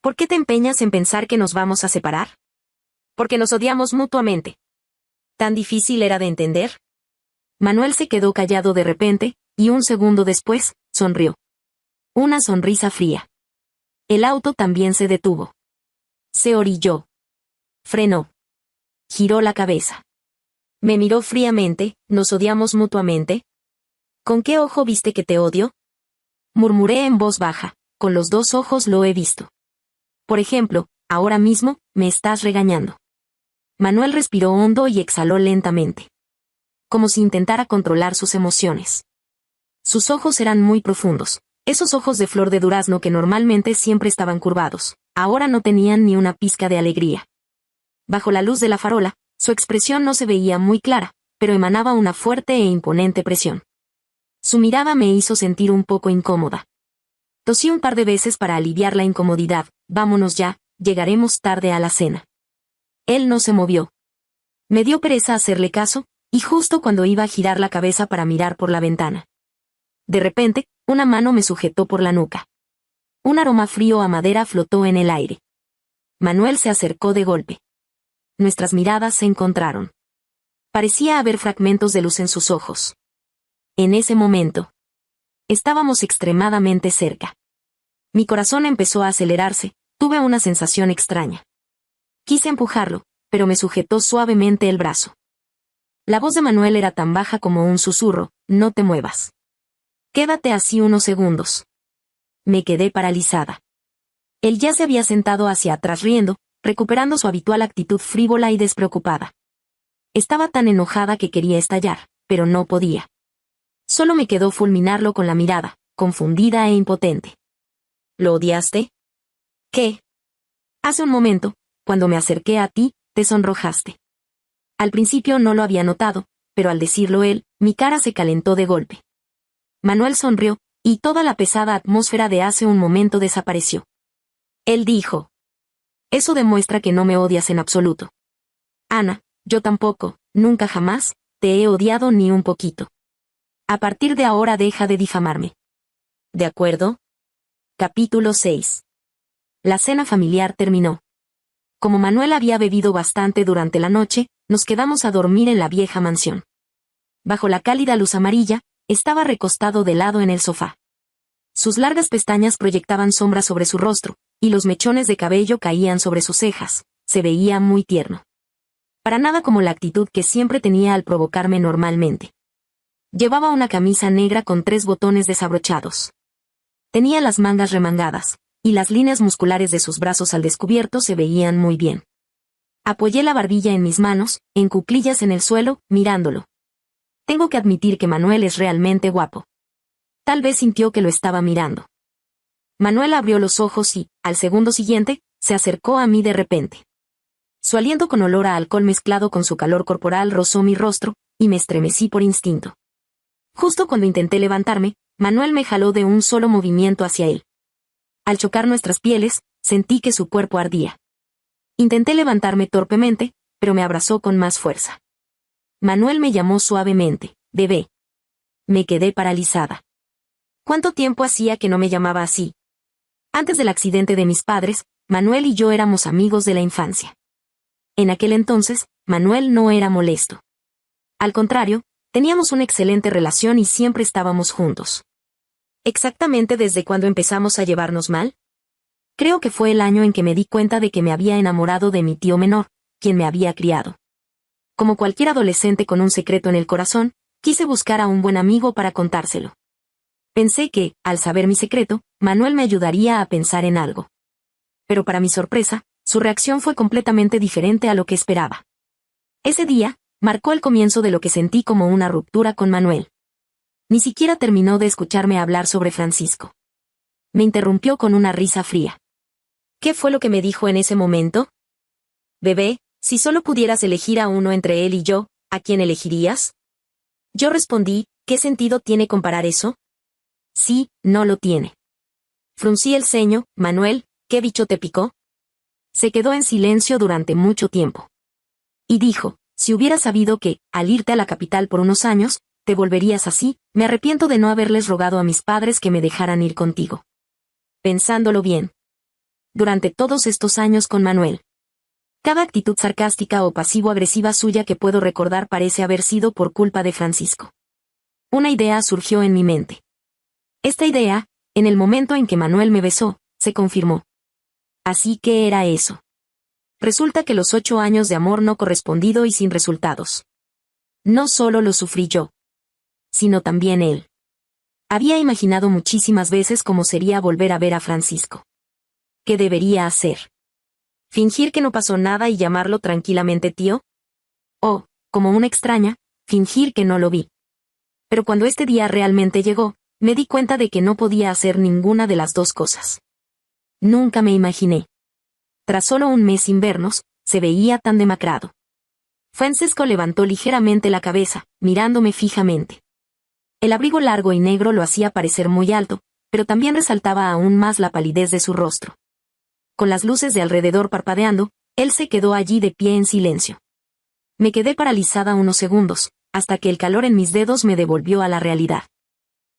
¿Por qué te empeñas en pensar que nos vamos a separar? Porque nos odiamos mutuamente. ¿Tan difícil era de entender? Manuel se quedó callado de repente, y un segundo después, sonrió. Una sonrisa fría. El auto también se detuvo. Se orilló. Frenó. Giró la cabeza. Me miró fríamente. ¿Nos odiamos mutuamente? ¿Con qué ojo viste que te odio? Murmuré en voz baja. Con los dos ojos lo he visto. Por ejemplo, ahora mismo, me estás regañando. Manuel respiró hondo y exhaló lentamente. Como si intentara controlar sus emociones. Sus ojos eran muy profundos. Esos ojos de flor de durazno que normalmente siempre estaban curvados, ahora no tenían ni una pizca de alegría. Bajo la luz de la farola, su expresión no se veía muy clara, pero emanaba una fuerte e imponente presión. Su mirada me hizo sentir un poco incómoda. Tosí un par de veces para aliviar la incomodidad. Vámonos ya, llegaremos tarde a la cena. Él no se movió. Me dio pereza hacerle caso, y justo cuando iba a girar la cabeza para mirar por la ventana. De repente, una mano me sujetó por la nuca. Un aroma frío a madera flotó en el aire. Manuel se acercó de golpe. Nuestras miradas se encontraron. Parecía haber fragmentos de luz en sus ojos. En ese momento, estábamos extremadamente cerca. Mi corazón empezó a acelerarse, tuve una sensación extraña. Quise empujarlo, pero me sujetó suavemente el brazo. La voz de Manuel era tan baja como un susurro, no te muevas. Quédate así unos segundos. Me quedé paralizada. Él ya se había sentado hacia atrás riendo, recuperando su habitual actitud frívola y despreocupada. Estaba tan enojada que quería estallar, pero no podía. Solo me quedó fulminarlo con la mirada, confundida e impotente. ¿Lo odiaste? ¿Qué? Hace un momento, cuando me acerqué a ti, te sonrojaste. Al principio no lo había notado, pero al decirlo él, mi cara se calentó de golpe. Manuel sonrió, y toda la pesada atmósfera de hace un momento desapareció. Él dijo: eso demuestra que no me odias en absoluto. Ana, yo tampoco, nunca jamás, te he odiado ni un poquito. A partir de ahora deja de difamarme. ¿De acuerdo? Capítulo 6. La cena familiar terminó. Como Manuel había bebido bastante durante la noche, nos quedamos a dormir en la vieja mansión. Bajo la cálida luz amarilla, estaba recostado de lado en el sofá. Sus largas pestañas proyectaban sombras sobre su rostro, y los mechones de cabello caían sobre sus cejas. Se veía muy tierno. Para nada como la actitud que siempre tenía al provocarme normalmente. Llevaba una camisa negra con 3 botones desabrochados. Tenía las mangas remangadas, y las líneas musculares de sus brazos al descubierto se veían muy bien. Apoyé la barbilla en mis manos, en cuclillas en el suelo, mirándolo. Tengo que admitir que Manuel es realmente guapo. Tal vez sintió que lo estaba mirando. Manuel abrió los ojos y, al segundo siguiente, se acercó a mí de repente. Su aliento con olor a alcohol mezclado con su calor corporal rozó mi rostro, y me estremecí por instinto. Justo cuando intenté levantarme, Manuel me jaló de un solo movimiento hacia él. Al chocar nuestras pieles, sentí que su cuerpo ardía. Intenté levantarme torpemente, pero me abrazó con más fuerza. Manuel me llamó suavemente, bebé. Me quedé paralizada. ¿Cuánto tiempo hacía que no me llamaba así? Antes del accidente de mis padres, Manuel y yo éramos amigos de la infancia. En aquel entonces, Manuel no era molesto. Al contrario, teníamos una excelente relación y siempre estábamos juntos. ¿Exactamente desde cuándo empezamos a llevarnos mal? Creo que fue el año en que me di cuenta de que me había enamorado de mi tío menor, quien me había criado. Como cualquier adolescente con un secreto en el corazón, quise buscar a un buen amigo para contárselo. Pensé que, al saber mi secreto, Manuel me ayudaría a pensar en algo. Pero para mi sorpresa, su reacción fue completamente diferente a lo que esperaba. Ese día, marcó el comienzo de lo que sentí como una ruptura con Manuel. Ni siquiera terminó de escucharme hablar sobre Francisco. me interrumpió con una risa fría. ¿Qué fue lo que me dijo en ese momento? Bebé, si solo pudieras elegir a uno entre él y yo, ¿a quién elegirías? Yo respondí, ¿qué sentido tiene comparar eso? Sí, no lo tiene. Fruncí el ceño. Manuel, ¿qué bicho te picó? Se quedó en silencio durante mucho tiempo. Y dijo, si hubieras sabido que, al irte a la capital por unos años, te volverías así, me arrepiento de no haberles rogado a mis padres que me dejaran ir contigo. Pensándolo bien. Durante todos estos años con Manuel. Cada actitud sarcástica o pasivo-agresiva suya que puedo recordar parece haber sido por culpa de Francisco. Una idea surgió en mi mente. Esta idea, en el momento en que Manuel me besó, se confirmó. Así que era eso. Resulta que los 8 años de amor no correspondido y sin resultados. No solo los sufrí yo, sino también él. Había imaginado muchísimas veces cómo sería volver a ver a Francisco. ¿Qué debería hacer? ¿Fingir que no pasó nada y llamarlo tranquilamente tío? O, como una extraña, fingir que no lo vi. Pero cuando este día realmente llegó, me di cuenta de que no podía hacer ninguna de las dos cosas. Nunca me imaginé. Tras solo un mes sin vernos, se veía tan demacrado. Francisco levantó ligeramente la cabeza, mirándome fijamente. El abrigo largo y negro lo hacía parecer muy alto, pero también resaltaba aún más la palidez de su rostro. Con las luces de alrededor parpadeando, él se quedó allí de pie en silencio. Me quedé paralizada unos segundos, hasta que el calor en mis dedos me devolvió a la realidad.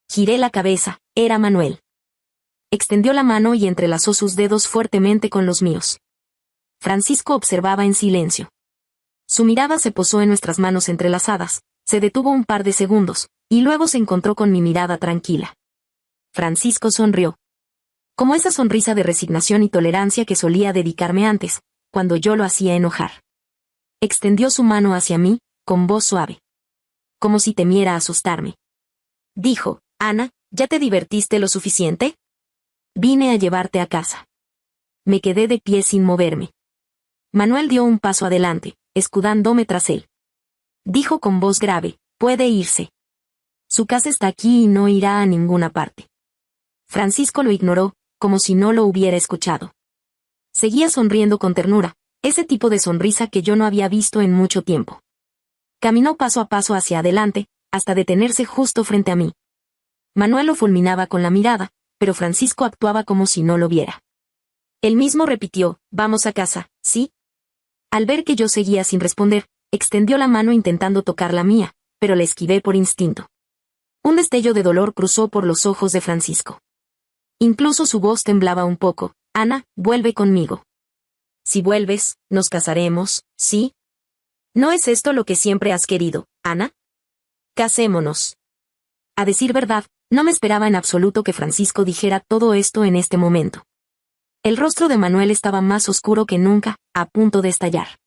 Giré la cabeza, era Manuel. Extendió la mano y entrelazó sus dedos fuertemente con los míos. Francisco observaba en silencio. Su mirada se posó en nuestras manos entrelazadas, se detuvo un par de segundos, y luego se encontró con mi mirada tranquila. Francisco sonrió. Como esa sonrisa de resignación y tolerancia que solía dedicarme antes, cuando yo lo hacía enojar. Extendió su mano hacia mí, con voz suave. Como si temiera asustarme. Dijo, Ana, ¿ya te divertiste lo suficiente? Vine a llevarte a casa. Me quedé de pie sin moverme. Manuel dio un paso adelante, escudándome tras él. Dijo con voz grave, puede irse. Su casa está aquí y no irá a ninguna parte. Francisco lo ignoró, como si no lo hubiera escuchado. Seguía sonriendo con ternura, ese tipo de sonrisa que yo no había visto en mucho tiempo. Caminó paso a paso hacia adelante, hasta detenerse justo frente a mí. Manuel lo fulminaba con la mirada, pero Francisco actuaba como si no lo viera. Él mismo repitió, vamos a casa, ¿sí? Al ver que yo seguía sin responder, extendió la mano intentando tocar la mía, pero la esquivé por instinto. Un destello de dolor cruzó por los ojos de Francisco. Incluso su voz temblaba un poco. Ana, vuelve conmigo. Si vuelves, nos casaremos, ¿sí? ¿No es esto lo que siempre has querido, Ana? Casémonos. A decir verdad, no me esperaba en absoluto que Francisco dijera todo esto en este momento. El rostro de Manuel estaba más oscuro que nunca, a punto de estallar.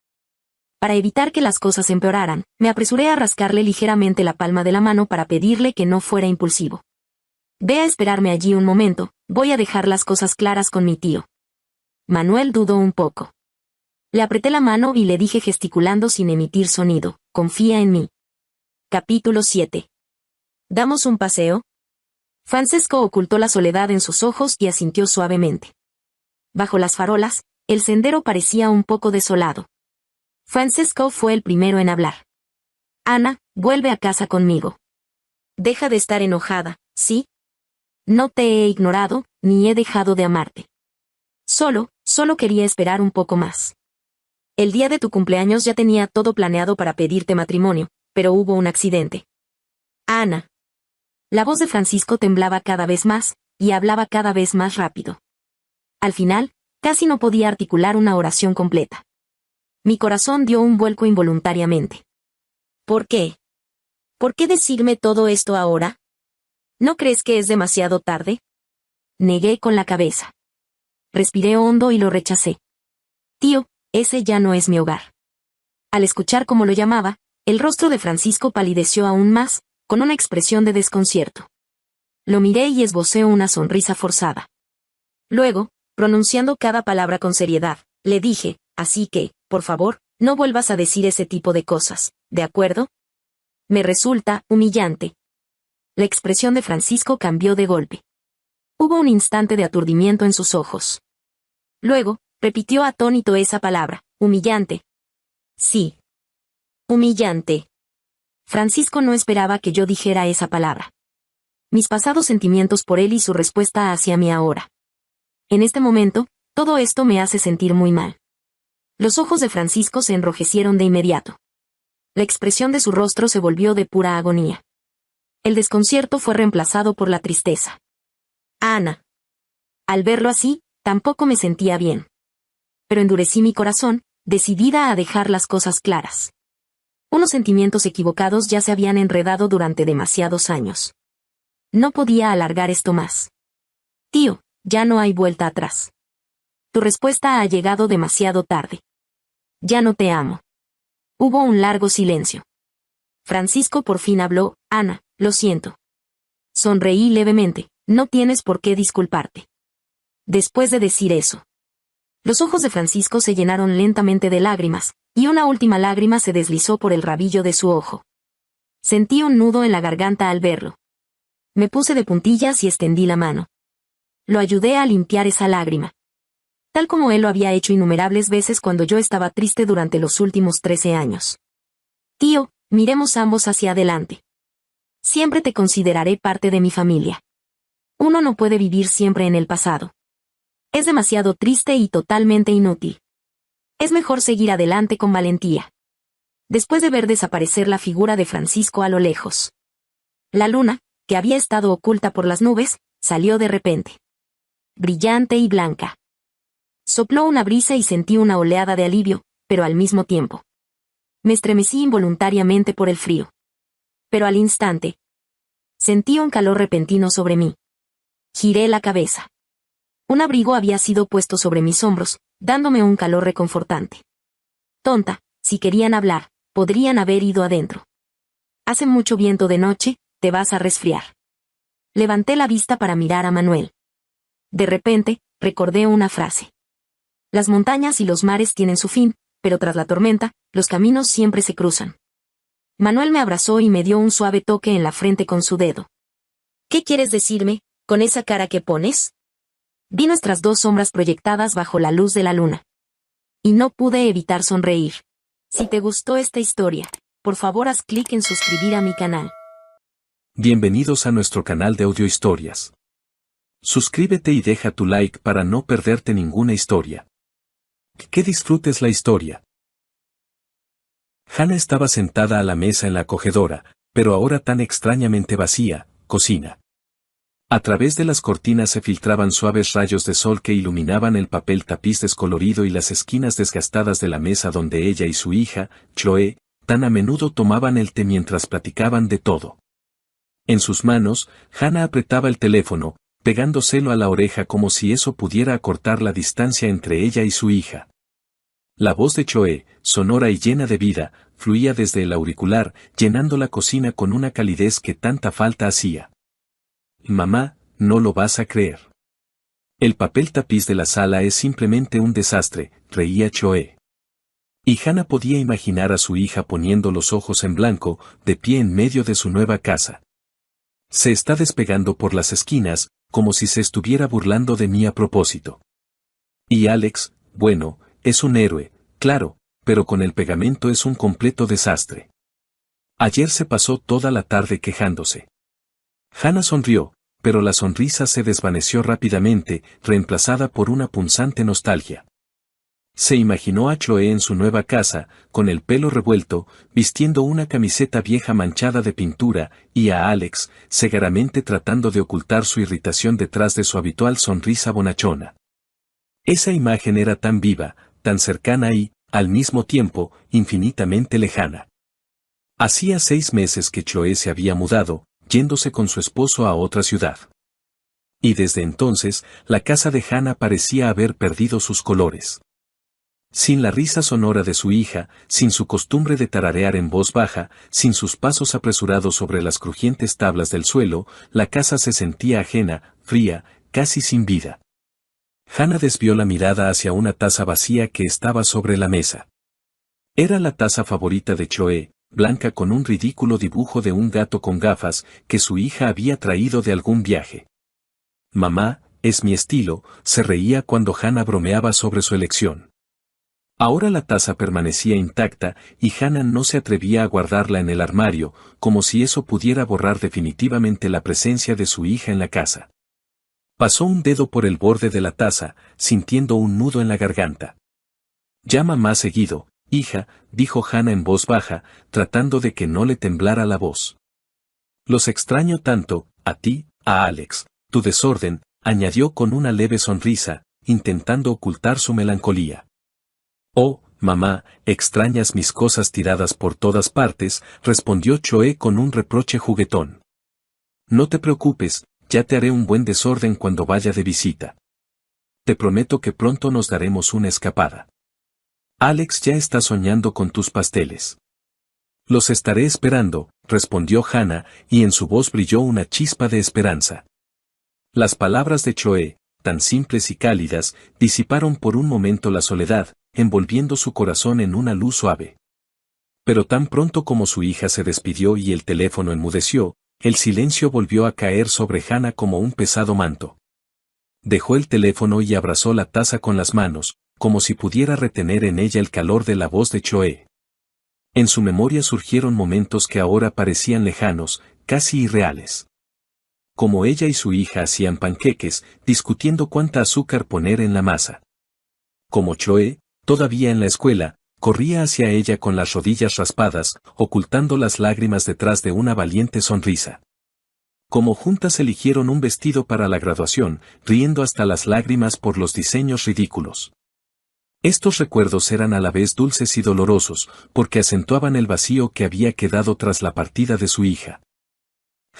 Para evitar que las cosas empeoraran, me apresuré a rascarle ligeramente la palma de la mano para pedirle que no fuera impulsivo. Ve a esperarme allí un momento, voy a dejar las cosas claras con mi tío. Manuel dudó un poco. Le apreté la mano y le dije gesticulando sin emitir sonido, confía en mí. Capítulo 7. ¿Damos un paseo? Francisco ocultó la soledad en sus ojos y asintió suavemente. Bajo las farolas, el sendero parecía un poco desolado. Francisco fue el primero en hablar. Ana, vuelve a casa conmigo. Deja de estar enojada, ¿sí? No te he ignorado, ni he dejado de amarte. Solo quería esperar un poco más. El día de tu cumpleaños ya tenía todo planeado para pedirte matrimonio, pero hubo un accidente. Ana. La voz de Francisco temblaba cada vez más, y hablaba cada vez más rápido. Al final, casi no podía articular una oración completa. Mi corazón dio un vuelco involuntariamente. ¿Por qué? ¿Por qué decirme todo esto ahora? ¿No crees que es demasiado tarde? Negué con la cabeza. Respiré hondo y lo rechacé. Tío, ese ya no es mi hogar. Al escuchar cómo lo llamaba, el rostro de Francisco palideció aún más, con una expresión de desconcierto. Lo miré y esbocé una sonrisa forzada. Luego, pronunciando cada palabra con seriedad, le dije, así que, por favor, no vuelvas a decir ese tipo de cosas, ¿de acuerdo? Me resulta humillante. La expresión de Francisco cambió de golpe. Hubo un instante de aturdimiento en sus ojos. Luego, repitió atónito esa palabra, humillante. Sí. Humillante. Francisco no esperaba que yo dijera esa palabra. Mis pasados sentimientos por él y su respuesta hacia mí ahora. En este momento, todo esto me hace sentir muy mal. Los ojos de Francisco se enrojecieron de inmediato. La expresión de su rostro se volvió de pura agonía. El desconcierto fue reemplazado por la tristeza. Ana. Al verlo así, tampoco me sentía bien. Pero endurecí mi corazón, decidida a dejar las cosas claras. Unos sentimientos equivocados ya se habían enredado durante demasiados años. No podía alargar esto más. Tío, ya no hay vuelta atrás. Tu respuesta ha llegado demasiado tarde. Ya no te amo. Hubo un largo silencio. Francisco por fin habló. Ana, lo siento. Sonreí levemente. No tienes por qué disculparte. Después de decir eso, los ojos de Francisco se llenaron lentamente de lágrimas, y una última lágrima se deslizó por el rabillo de su ojo. Sentí un nudo en la garganta al verlo. Me puse de puntillas y extendí la mano. Lo ayudé a limpiar esa lágrima. Tal como él lo había hecho innumerables veces cuando yo estaba triste durante los últimos 13 años. Tío, miremos ambos hacia adelante. Siempre te consideraré parte de mi familia. Uno no puede vivir siempre en el pasado. Es demasiado triste y totalmente inútil. Es mejor seguir adelante con valentía. Después de ver desaparecer la figura de Francisco a lo lejos, la luna, que había estado oculta por las nubes, salió de repente. Brillante y blanca. Sopló una brisa y sentí una oleada de alivio, pero al mismo tiempo. Me estremecí involuntariamente por el frío. Pero al instante, sentí un calor repentino sobre mí. Giré la cabeza. Un abrigo había sido puesto sobre mis hombros, dándome un calor reconfortante. Tonta, si querían hablar, podrían haber ido adentro. Hace mucho viento de noche, te vas a resfriar. Levanté la vista para mirar a Manuel. De repente, recordé una frase. Las montañas y los mares tienen su fin, pero tras la tormenta, los caminos siempre se cruzan. Manuel me abrazó y me dio un suave toque en la frente con su dedo. ¿Qué quieres decirme, con esa cara que pones? Vi nuestras dos sombras proyectadas bajo la luz de la luna. Y no pude evitar sonreír. Si te gustó esta historia, por favor haz clic en suscribir a mi canal. Bienvenidos a nuestro canal de audiohistorias. Suscríbete y deja tu like para no perderte ninguna historia. Que disfrutes la historia. Hannah estaba sentada a la mesa en la acogedora, pero ahora tan extrañamente vacía, cocina. A través de las cortinas se filtraban suaves rayos de sol que iluminaban el papel tapiz descolorido y las esquinas desgastadas de la mesa donde ella y su hija, Chloe, tan a menudo tomaban el té mientras platicaban de todo. En sus manos, Hannah apretaba el teléfono, pegándoselo a la oreja como si eso pudiera acortar la distancia entre ella y su hija. La voz de Chloe, sonora y llena de vida, fluía desde el auricular, llenando la cocina con una calidez que tanta falta hacía. Mamá, no lo vas a creer. El papel tapiz de la sala es simplemente un desastre, reía Chloe. Y Hannah podía imaginar a su hija poniendo los ojos en blanco, de pie en medio de su nueva casa. Se está despegando por las esquinas, como si se estuviera burlando de mí a propósito. Y Alex, bueno, es un héroe, claro, pero con el pegamento es un completo desastre. Ayer se pasó toda la tarde quejándose. Hannah sonrió, pero la sonrisa se desvaneció rápidamente, reemplazada por una punzante nostalgia. Se imaginó a Chloe en su nueva casa, con el pelo revuelto, vistiendo una camiseta vieja manchada de pintura, y a Alex, cegaramente tratando de ocultar su irritación detrás de su habitual sonrisa bonachona. Esa imagen era tan viva, tan cercana y, al mismo tiempo, infinitamente lejana. Hacía 6 meses que Chloe se había mudado, yéndose con su esposo a otra ciudad. Y desde entonces, la casa de Hannah parecía haber perdido sus colores. Sin la risa sonora de su hija, sin su costumbre de tararear en voz baja, sin sus pasos apresurados sobre las crujientes tablas del suelo, la casa se sentía ajena, fría, casi sin vida. Hannah desvió la mirada hacia una taza vacía que estaba sobre la mesa. Era la taza favorita de Chloe, blanca con un ridículo dibujo de un gato con gafas, que su hija había traído de algún viaje. Mamá, es mi estilo, se reía cuando Hannah bromeaba sobre su elección. Ahora la taza permanecía intacta y Hannah no se atrevía a guardarla en el armario, como si eso pudiera borrar definitivamente la presencia de su hija en la casa. Pasó un dedo por el borde de la taza, sintiendo un nudo en la garganta. Llama más seguido, hija, dijo Hannah en voz baja, tratando de que no le temblara la voz. Los extraño tanto, a ti, a Alex, tu desorden, añadió con una leve sonrisa, intentando ocultar su melancolía. Oh, mamá, extrañas mis cosas tiradas por todas partes, respondió Choe con un reproche juguetón. No te preocupes, ya te haré un buen desorden cuando vaya de visita. Te prometo que pronto nos daremos una escapada. Alex ya está soñando con tus pasteles. Los estaré esperando, respondió Hannah, y en su voz brilló una chispa de esperanza. Las palabras de Choe, tan simples y cálidas, disiparon por un momento la soledad, envolviendo su corazón en una luz suave. Pero tan pronto como su hija se despidió y el teléfono enmudeció, el silencio volvió a caer sobre Hannah como un pesado manto. Dejó el teléfono y abrazó la taza con las manos, como si pudiera retener en ella el calor de la voz de Choe. En su memoria surgieron momentos que ahora parecían lejanos, casi irreales. Como ella y su hija hacían panqueques, discutiendo cuánta azúcar poner en la masa. Como Choe, todavía en la escuela, corría hacia ella con las rodillas raspadas, ocultando las lágrimas detrás de una valiente sonrisa. Como juntas eligieron un vestido para la graduación, riendo hasta las lágrimas por los diseños ridículos. Estos recuerdos eran a la vez dulces y dolorosos, porque acentuaban el vacío que había quedado tras la partida de su hija.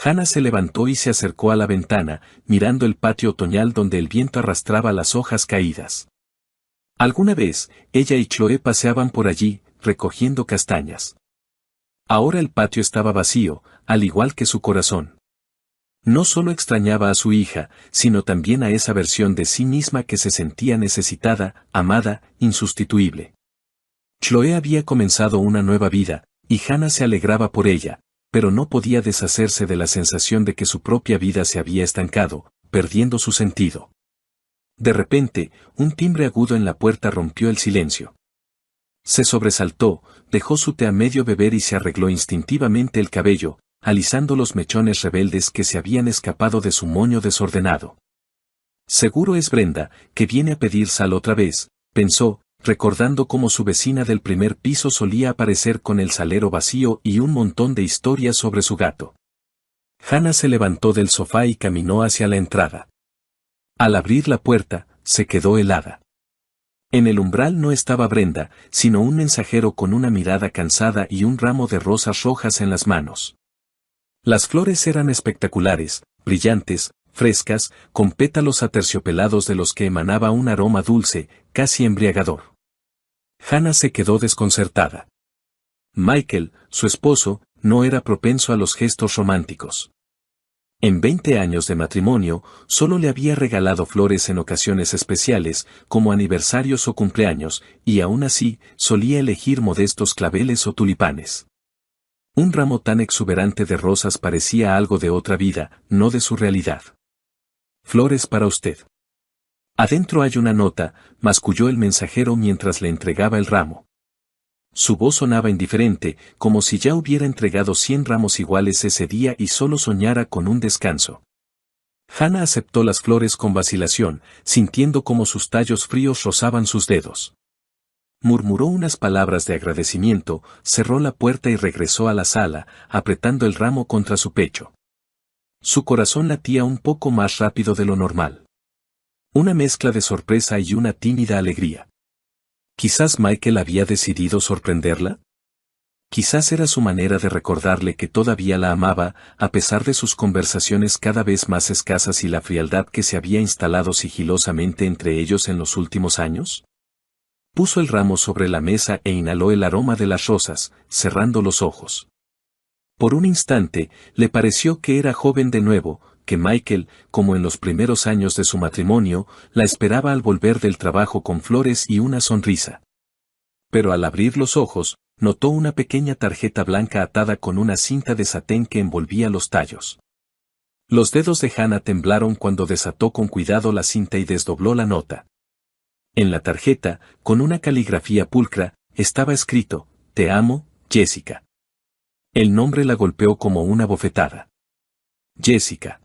Hannah se levantó y se acercó a la ventana, mirando el patio otoñal donde el viento arrastraba las hojas caídas. Alguna vez, ella y Chloe paseaban por allí, recogiendo castañas. Ahora el patio estaba vacío, al igual que su corazón. No solo extrañaba a su hija, sino también a esa versión de sí misma que se sentía necesitada, amada, insustituible. Chloe había comenzado una nueva vida, y Hannah se alegraba por ella, pero no podía deshacerse de la sensación de que su propia vida se había estancado, perdiendo su sentido. De repente, un timbre agudo en la puerta rompió el silencio. Se sobresaltó, dejó su té a medio beber y se arregló instintivamente el cabello, alisando los mechones rebeldes que se habían escapado de su moño desordenado. Seguro es Brenda, que viene a pedir sal otra vez, pensó, recordando cómo su vecina del primer piso solía aparecer con el salero vacío y un montón de historias sobre su gato. Hannah se levantó del sofá y caminó hacia la entrada. Al abrir la puerta, se quedó helada. En el umbral no estaba Brenda, sino un mensajero con una mirada cansada y un ramo de rosas rojas en las manos. Las flores eran espectaculares, brillantes, frescas, con pétalos aterciopelados de los que emanaba un aroma dulce, casi embriagador. Hannah se quedó desconcertada. Michael, su esposo, no era propenso a los gestos románticos. En 20 años de matrimonio, solo le había regalado flores en ocasiones especiales, como aniversarios o cumpleaños, y aún así, solía elegir modestos claveles o tulipanes. Un ramo tan exuberante de rosas parecía algo de otra vida, no de su realidad. Flores para usted. Adentro hay una nota, masculló el mensajero mientras le entregaba el ramo. Su voz sonaba indiferente, como si ya hubiera entregado 100 ramos iguales ese día y solo soñara con un descanso. Hannah aceptó las flores con vacilación, sintiendo como sus tallos fríos rozaban sus dedos. Murmuró unas palabras de agradecimiento, cerró la puerta y regresó a la sala, apretando el ramo contra su pecho. Su corazón latía un poco más rápido de lo normal. Una mezcla de sorpresa y una tímida alegría. Quizás Michael había decidido sorprenderla. Quizás era su manera de recordarle que todavía la amaba, a pesar de sus conversaciones cada vez más escasas y la frialdad que se había instalado sigilosamente entre ellos en los últimos años. Puso el ramo sobre la mesa e inhaló el aroma de las rosas, cerrando los ojos. Por un instante, le pareció que era joven de nuevo, que Michael, como en los primeros años de su matrimonio, la esperaba al volver del trabajo con flores y una sonrisa. Pero al abrir los ojos, notó una pequeña tarjeta blanca atada con una cinta de satén que envolvía los tallos. Los dedos de Hannah temblaron cuando desató con cuidado la cinta y desdobló la nota. En la tarjeta, con una caligrafía pulcra, estaba escrito: «Te amo, Jessica». El nombre la golpeó como una bofetada. Jessica.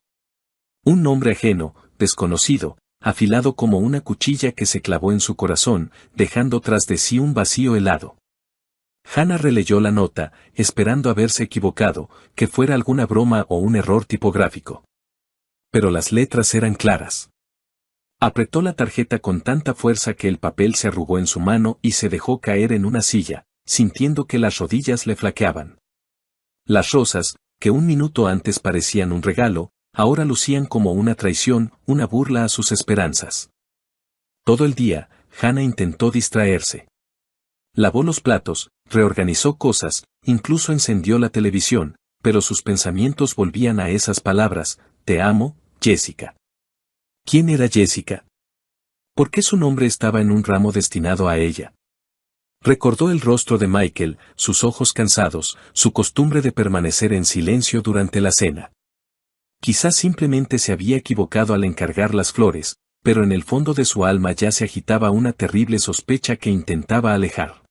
Un nombre ajeno, desconocido, afilado como una cuchilla que se clavó en su corazón, dejando tras de sí un vacío helado. Hannah releyó la nota, esperando haberse equivocado, que fuera alguna broma o un error tipográfico. Pero las letras eran claras. Apretó la tarjeta con tanta fuerza que el papel se arrugó en su mano y se dejó caer en una silla, sintiendo que las rodillas le flaqueaban. Las rosas, que un minuto antes parecían un regalo, ahora lucían como una traición, una burla a sus esperanzas. Todo el día, Hannah intentó distraerse. Lavó los platos, reorganizó cosas, incluso encendió la televisión, pero sus pensamientos volvían a esas palabras: «Te amo, Jessica». ¿Quién era Jessica? ¿Por qué su nombre estaba en un ramo destinado a ella? Recordó el rostro de Michael, sus ojos cansados, su costumbre de permanecer en silencio durante la cena. Quizás simplemente se había equivocado al encargar las flores, pero en el fondo de su alma ya se agitaba una terrible sospecha que intentaba alejar.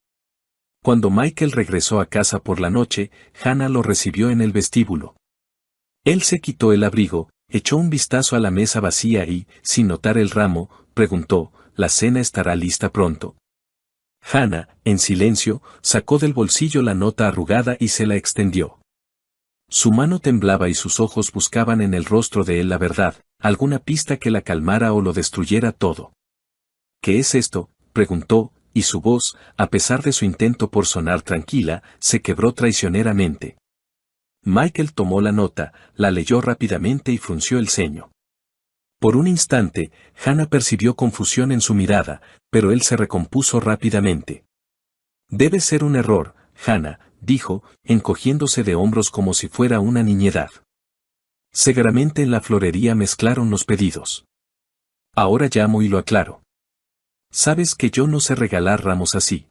Cuando Michael regresó a casa por la noche, Hannah lo recibió en el vestíbulo. Él se quitó el abrigo, echó un vistazo a la mesa vacía y, sin notar el ramo, preguntó: «¿La cena estará lista pronto?». Hannah, en silencio, sacó del bolsillo la nota arrugada y se la extendió. Su mano temblaba y sus ojos buscaban en el rostro de él la verdad, alguna pista que la calmara o lo destruyera todo. «¿Qué es esto?», preguntó, y su voz, a pesar de su intento por sonar tranquila, se quebró traicioneramente. Michael tomó la nota, la leyó rápidamente y frunció el ceño. Por un instante, Hannah percibió confusión en su mirada, pero él se recompuso rápidamente. «Debe ser un error, Hannah», dijo, encogiéndose de hombros como si fuera una niñedad. «Seguramente en la florería mezclaron los pedidos. Ahora llamo y lo aclaro. Sabes que yo no sé regalar ramos así».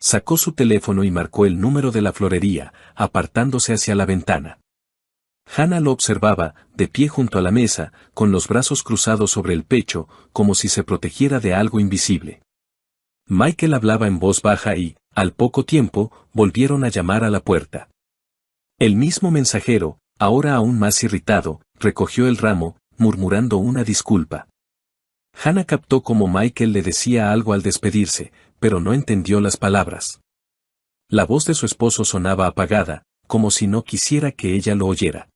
Sacó su teléfono y marcó el número de la florería, apartándose hacia la ventana. Hannah lo observaba, de pie junto a la mesa, con los brazos cruzados sobre el pecho, como si se protegiera de algo invisible. Michael hablaba en voz baja y, al poco tiempo, volvieron a llamar a la puerta. El mismo mensajero, ahora aún más irritado, recogió el ramo, murmurando una disculpa. Hannah captó cómo Michael le decía algo al despedirse, pero no entendió las palabras. La voz de su esposo sonaba apagada, como si no quisiera que ella lo oyera.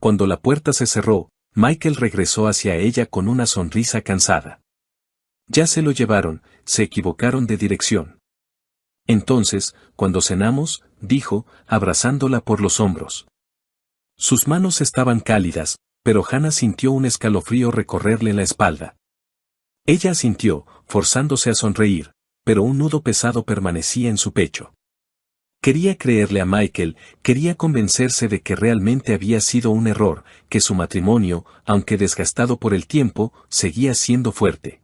Cuando la puerta se cerró, Michael regresó hacia ella con una sonrisa cansada. «Ya se lo llevaron, se equivocaron de dirección». «Entonces, cuando cenamos», dijo, abrazándola por los hombros. Sus manos estaban cálidas, pero Hannah sintió un escalofrío recorrerle la espalda. Ella asintió, forzándose a sonreír, pero un nudo pesado permanecía en su pecho. Quería creerle a Michael, quería convencerse de que realmente había sido un error, que su matrimonio, aunque desgastado por el tiempo, seguía siendo fuerte.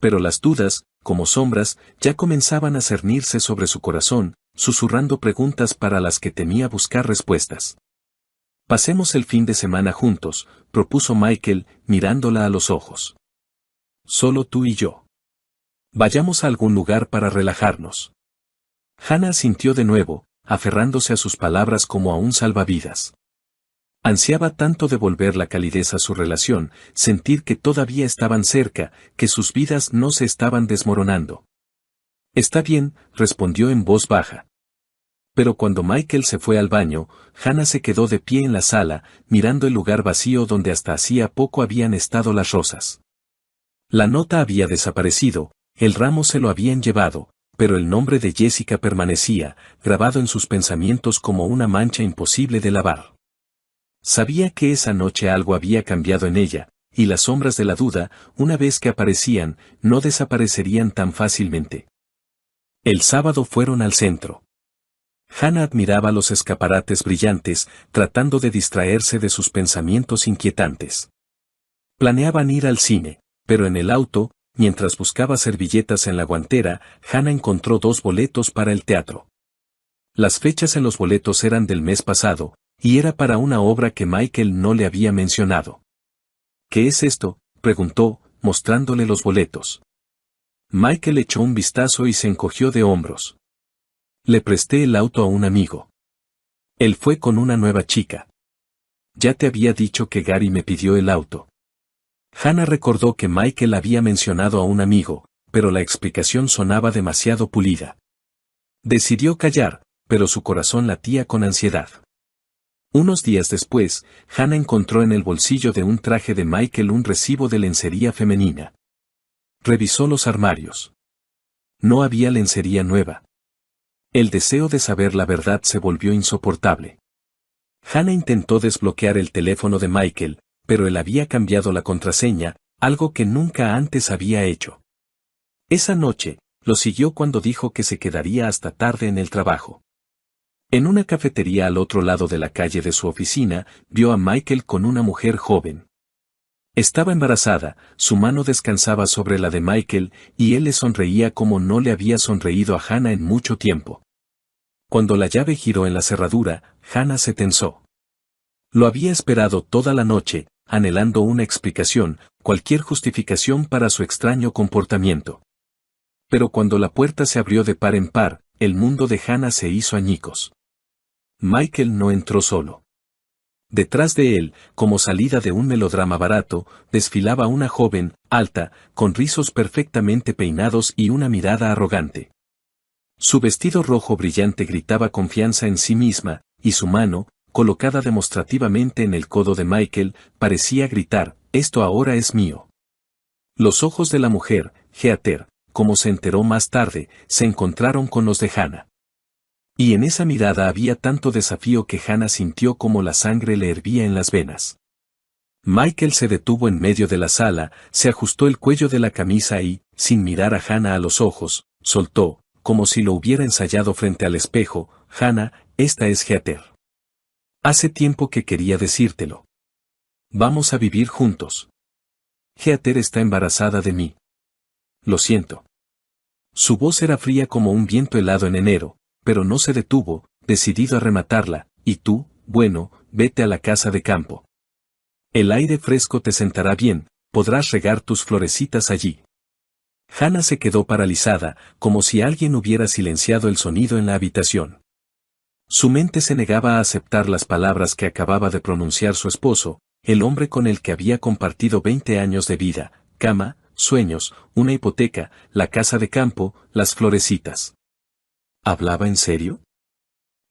Pero las dudas, como sombras, ya comenzaban a cernirse sobre su corazón, susurrando preguntas para las que temía buscar respuestas. «Pasemos el fin de semana juntos», propuso Michael, mirándola a los ojos. «Solo tú y yo. Vayamos a algún lugar para relajarnos». Hannah asintió de nuevo, aferrándose a sus palabras como a un salvavidas. Ansiaba tanto devolver la calidez a su relación, sentir que todavía estaban cerca, que sus vidas no se estaban desmoronando. «Está bien», respondió en voz baja. Pero cuando Michael se fue al baño, Hannah se quedó de pie en la sala, mirando el lugar vacío donde hasta hacía poco habían estado las rosas. La nota había desaparecido, el ramo se lo habían llevado, pero el nombre de Jessica permanecía, grabado en sus pensamientos como una mancha imposible de lavar. Sabía que esa noche algo había cambiado en ella, y las sombras de la duda, una vez que aparecían, no desaparecerían tan fácilmente. El sábado fueron al centro. Hannah admiraba los escaparates brillantes, tratando de distraerse de sus pensamientos inquietantes. Planeaban ir al cine, pero en el auto, mientras buscaba servilletas en la guantera, Hannah encontró 2 boletos para el teatro. Las fechas en los boletos eran del mes pasado, Y era para una obra que Michael no le había mencionado. ¿Qué es esto?, preguntó, mostrándole los boletos. Michael echó un vistazo y se encogió de hombros. Le presté el auto a un amigo. Él fue con una nueva chica. Ya te había dicho que Gary me pidió el auto. Hannah recordó que Michael había mencionado a un amigo, pero la explicación sonaba demasiado pulida. Decidió callar, pero su corazón latía con ansiedad. Unos días después, Hannah encontró en el bolsillo de un traje de Michael un recibo de lencería femenina. Revisó los armarios. No había lencería nueva. El deseo de saber la verdad se volvió insoportable. Hannah intentó desbloquear el teléfono de Michael, pero él había cambiado la contraseña, algo que nunca antes había hecho. Esa noche, lo siguió cuando dijo que se quedaría hasta tarde en el trabajo. En una cafetería al otro lado de la calle de su oficina, vio a Michael con una mujer joven. Estaba embarazada, su mano descansaba sobre la de Michael, y él le sonreía como no le había sonreído a Hannah en mucho tiempo. Cuando la llave giró en la cerradura, Hannah se tensó. Lo había esperado toda la noche, anhelando una explicación, cualquier justificación para su extraño comportamiento. Pero cuando la puerta se abrió de par en par, el mundo de Hannah se hizo añicos. Michael no entró solo. Detrás de él, como salida de un melodrama barato, desfilaba una joven, alta, con rizos perfectamente peinados y una mirada arrogante. Su vestido rojo brillante gritaba confianza en sí misma, y su mano, colocada demostrativamente en el codo de Michael, parecía gritar, «Esto ahora es mío». Los ojos de la mujer, Heather, como se enteró más tarde, se encontraron con los de Hannah. Y en esa mirada había tanto desafío que Hannah sintió como la sangre le hervía en las venas. Michael se detuvo en medio de la sala, se ajustó el cuello de la camisa y, sin mirar a Hannah a los ojos, soltó, como si lo hubiera ensayado frente al espejo, «Hannah, esta es Heather. Hace tiempo que quería decírtelo. Vamos a vivir juntos. Heather está embarazada de mí. Lo siento». Su voz era fría como un viento helado en enero, pero no se detuvo, decidido a rematarla, «Y tú, bueno, vete a la casa de campo. El aire fresco te sentará bien, podrás regar tus florecitas allí». Hannah se quedó paralizada, como si alguien hubiera silenciado el sonido en la habitación. Su mente se negaba a aceptar las palabras que acababa de pronunciar su esposo, el hombre con el que había compartido 20 años de vida, cama, sueños, una hipoteca, la casa de campo, las florecitas. ¿Hablaba en serio?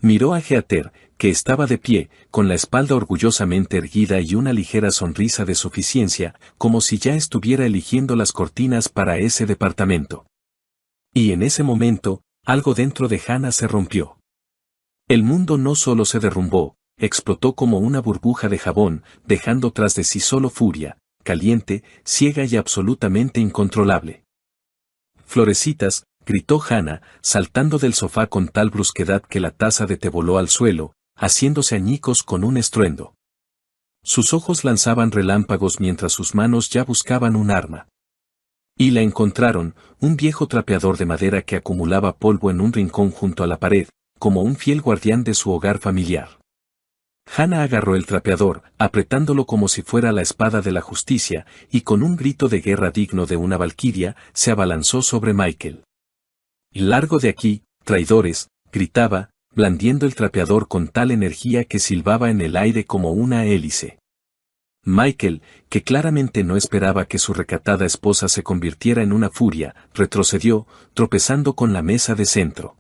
Miró a Heather, que estaba de pie, con la espalda orgullosamente erguida y una ligera sonrisa de suficiencia, como si ya estuviera eligiendo las cortinas para ese departamento. Y en ese momento, algo dentro de Hannah se rompió. El mundo no solo se derrumbó, explotó como una burbuja de jabón, dejando tras de sí solo furia, caliente, ciega y absolutamente incontrolable. «Florecitas», gritó Hannah, saltando del sofá con tal brusquedad que la taza de té voló al suelo, haciéndose añicos con un estruendo. Sus ojos lanzaban relámpagos mientras sus manos ya buscaban un arma. Y la encontraron, un viejo trapeador de madera que acumulaba polvo en un rincón junto a la pared, como un fiel guardián de su hogar familiar. Hannah agarró el trapeador, apretándolo como si fuera la espada de la justicia, y con un grito de guerra digno de una valquiria, se abalanzó sobre Michael. «Largo de aquí, traidores», gritaba, blandiendo el trapeador con tal energía que silbaba en el aire como una hélice. Michael, que claramente no esperaba que su recatada esposa se convirtiera en una furia, retrocedió, tropezando con la mesa de centro.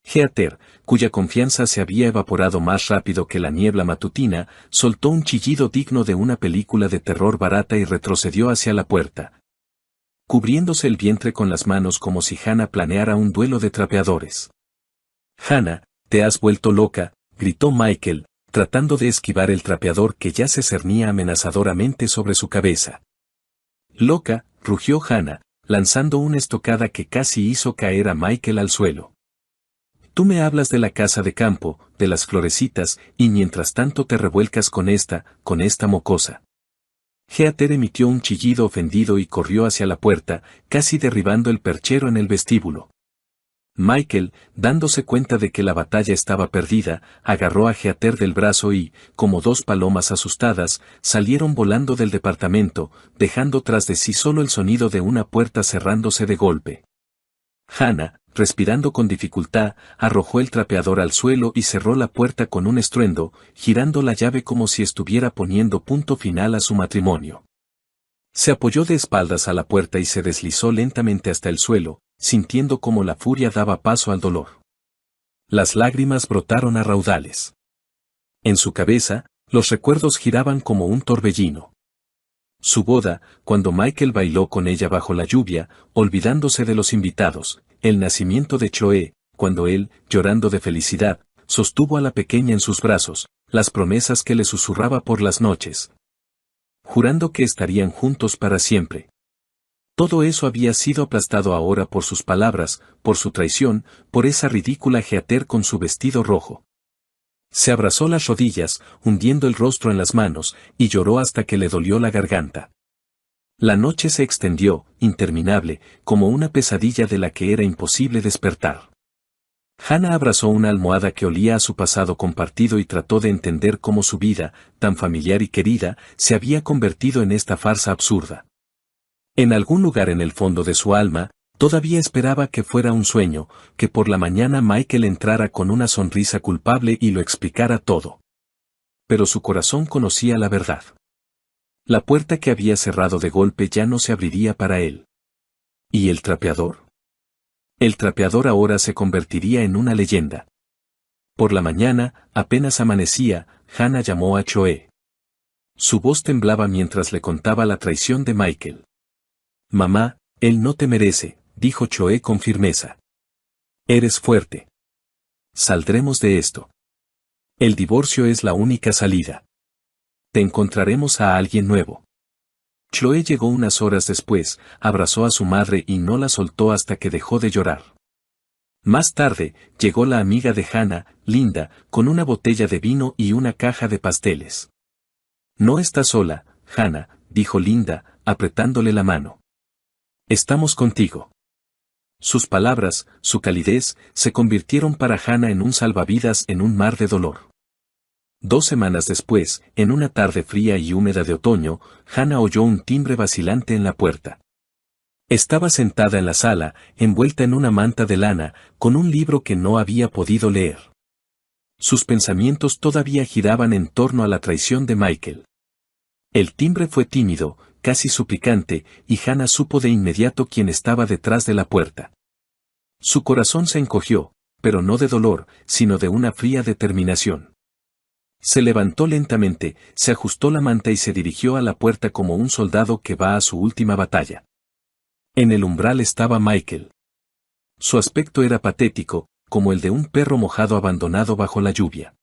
Heather, cuya confianza se había evaporado más rápido que la niebla matutina, soltó un chillido digno de una película de terror barata y retrocedió hacia la puerta, cubriéndose el vientre con las manos como si Hannah planeara un duelo de trapeadores. «Hannah, te has vuelto loca», gritó Michael, tratando de esquivar el trapeador que ya se cernía amenazadoramente sobre su cabeza. «Loca», rugió Hannah, lanzando una estocada que casi hizo caer a Michael al suelo. «Tú me hablas de la casa de campo, de las florecitas, y mientras tanto te revuelcas con esta mocosa». Heather emitió un chillido ofendido y corrió hacia la puerta, casi derribando el perchero en el vestíbulo. Michael, dándose cuenta de que la batalla estaba perdida, agarró a Heather del brazo y, como dos palomas asustadas, salieron volando del departamento, dejando tras de sí solo el sonido de una puerta cerrándose de golpe. Hannah, respirando con dificultad, arrojó el trapeador al suelo y cerró la puerta con un estruendo, girando la llave como si estuviera poniendo punto final a su matrimonio. Se apoyó de espaldas a la puerta y se deslizó lentamente hasta el suelo, sintiendo cómo la furia daba paso al dolor. Las lágrimas brotaron a raudales. En su cabeza, los recuerdos giraban como un torbellino. Su boda, cuando Michael bailó con ella bajo la lluvia, olvidándose de los invitados, el nacimiento de Chloe, cuando él, llorando de felicidad, sostuvo a la pequeña en sus brazos, las promesas que le susurraba por las noches, jurando que estarían juntos para siempre. Todo eso había sido aplastado ahora por sus palabras, por su traición, por esa ridícula Heather con su vestido rojo. Se abrazó las rodillas, hundiendo el rostro en las manos, y lloró hasta que le dolió la garganta. La noche se extendió, interminable, como una pesadilla de la que era imposible despertar. Hannah abrazó una almohada que olía a su pasado compartido y trató de entender cómo su vida, tan familiar y querida, se había convertido en esta farsa absurda. En algún lugar en el fondo de su alma, todavía esperaba que fuera un sueño, que por la mañana Michael entrara con una sonrisa culpable y lo explicara todo. Pero su corazón conocía la verdad. La puerta que había cerrado de golpe ya no se abriría para él. ¿Y el trapeador? El trapeador ahora se convertiría en una leyenda. Por la mañana, apenas amanecía, Hannah llamó a Chloe. Su voz temblaba mientras le contaba la traición de Michael. «Mamá, él no te merece», dijo Chloe con firmeza. «Eres fuerte. Saldremos de esto. El divorcio es la única salida. Te encontraremos a alguien nuevo». Chloe llegó unas horas después, abrazó a su madre y no la soltó hasta que dejó de llorar. Más tarde, llegó la amiga de Hannah, Linda, con una botella de vino y una caja de pasteles. «No estás sola, Hannah», dijo Linda, apretándole la mano. «Estamos contigo». Sus palabras, su calidez, se convirtieron para Hannah en un salvavidas en un mar de dolor. 2 semanas después, en una tarde fría y húmeda de otoño, Hannah oyó un timbre vacilante en la puerta. Estaba sentada en la sala, envuelta en una manta de lana, con un libro que no había podido leer. Sus pensamientos todavía giraban en torno a la traición de Michael. El timbre fue tímido, casi suplicante, y Hannah supo de inmediato quién estaba detrás de la puerta. Su corazón se encogió, pero no de dolor, sino de una fría determinación. Se levantó lentamente, se ajustó la manta y se dirigió a la puerta como un soldado que va a su última batalla. En el umbral estaba Michael. Su aspecto era patético, como el de un perro mojado abandonado bajo la lluvia.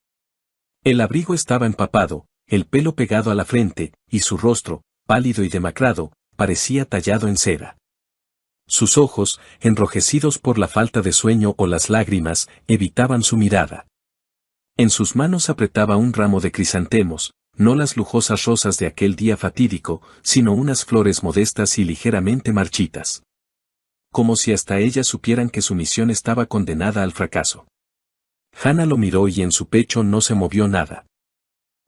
El abrigo estaba empapado, el pelo pegado a la frente, y su rostro, pálido y demacrado, parecía tallado en cera. Sus ojos, enrojecidos por la falta de sueño o las lágrimas, evitaban su mirada. En sus manos apretaba un ramo de crisantemos, no las lujosas rosas de aquel día fatídico, sino unas flores modestas y ligeramente marchitas. Como si hasta ellas supieran que su misión estaba condenada al fracaso. Hannah lo miró y en su pecho no se movió nada.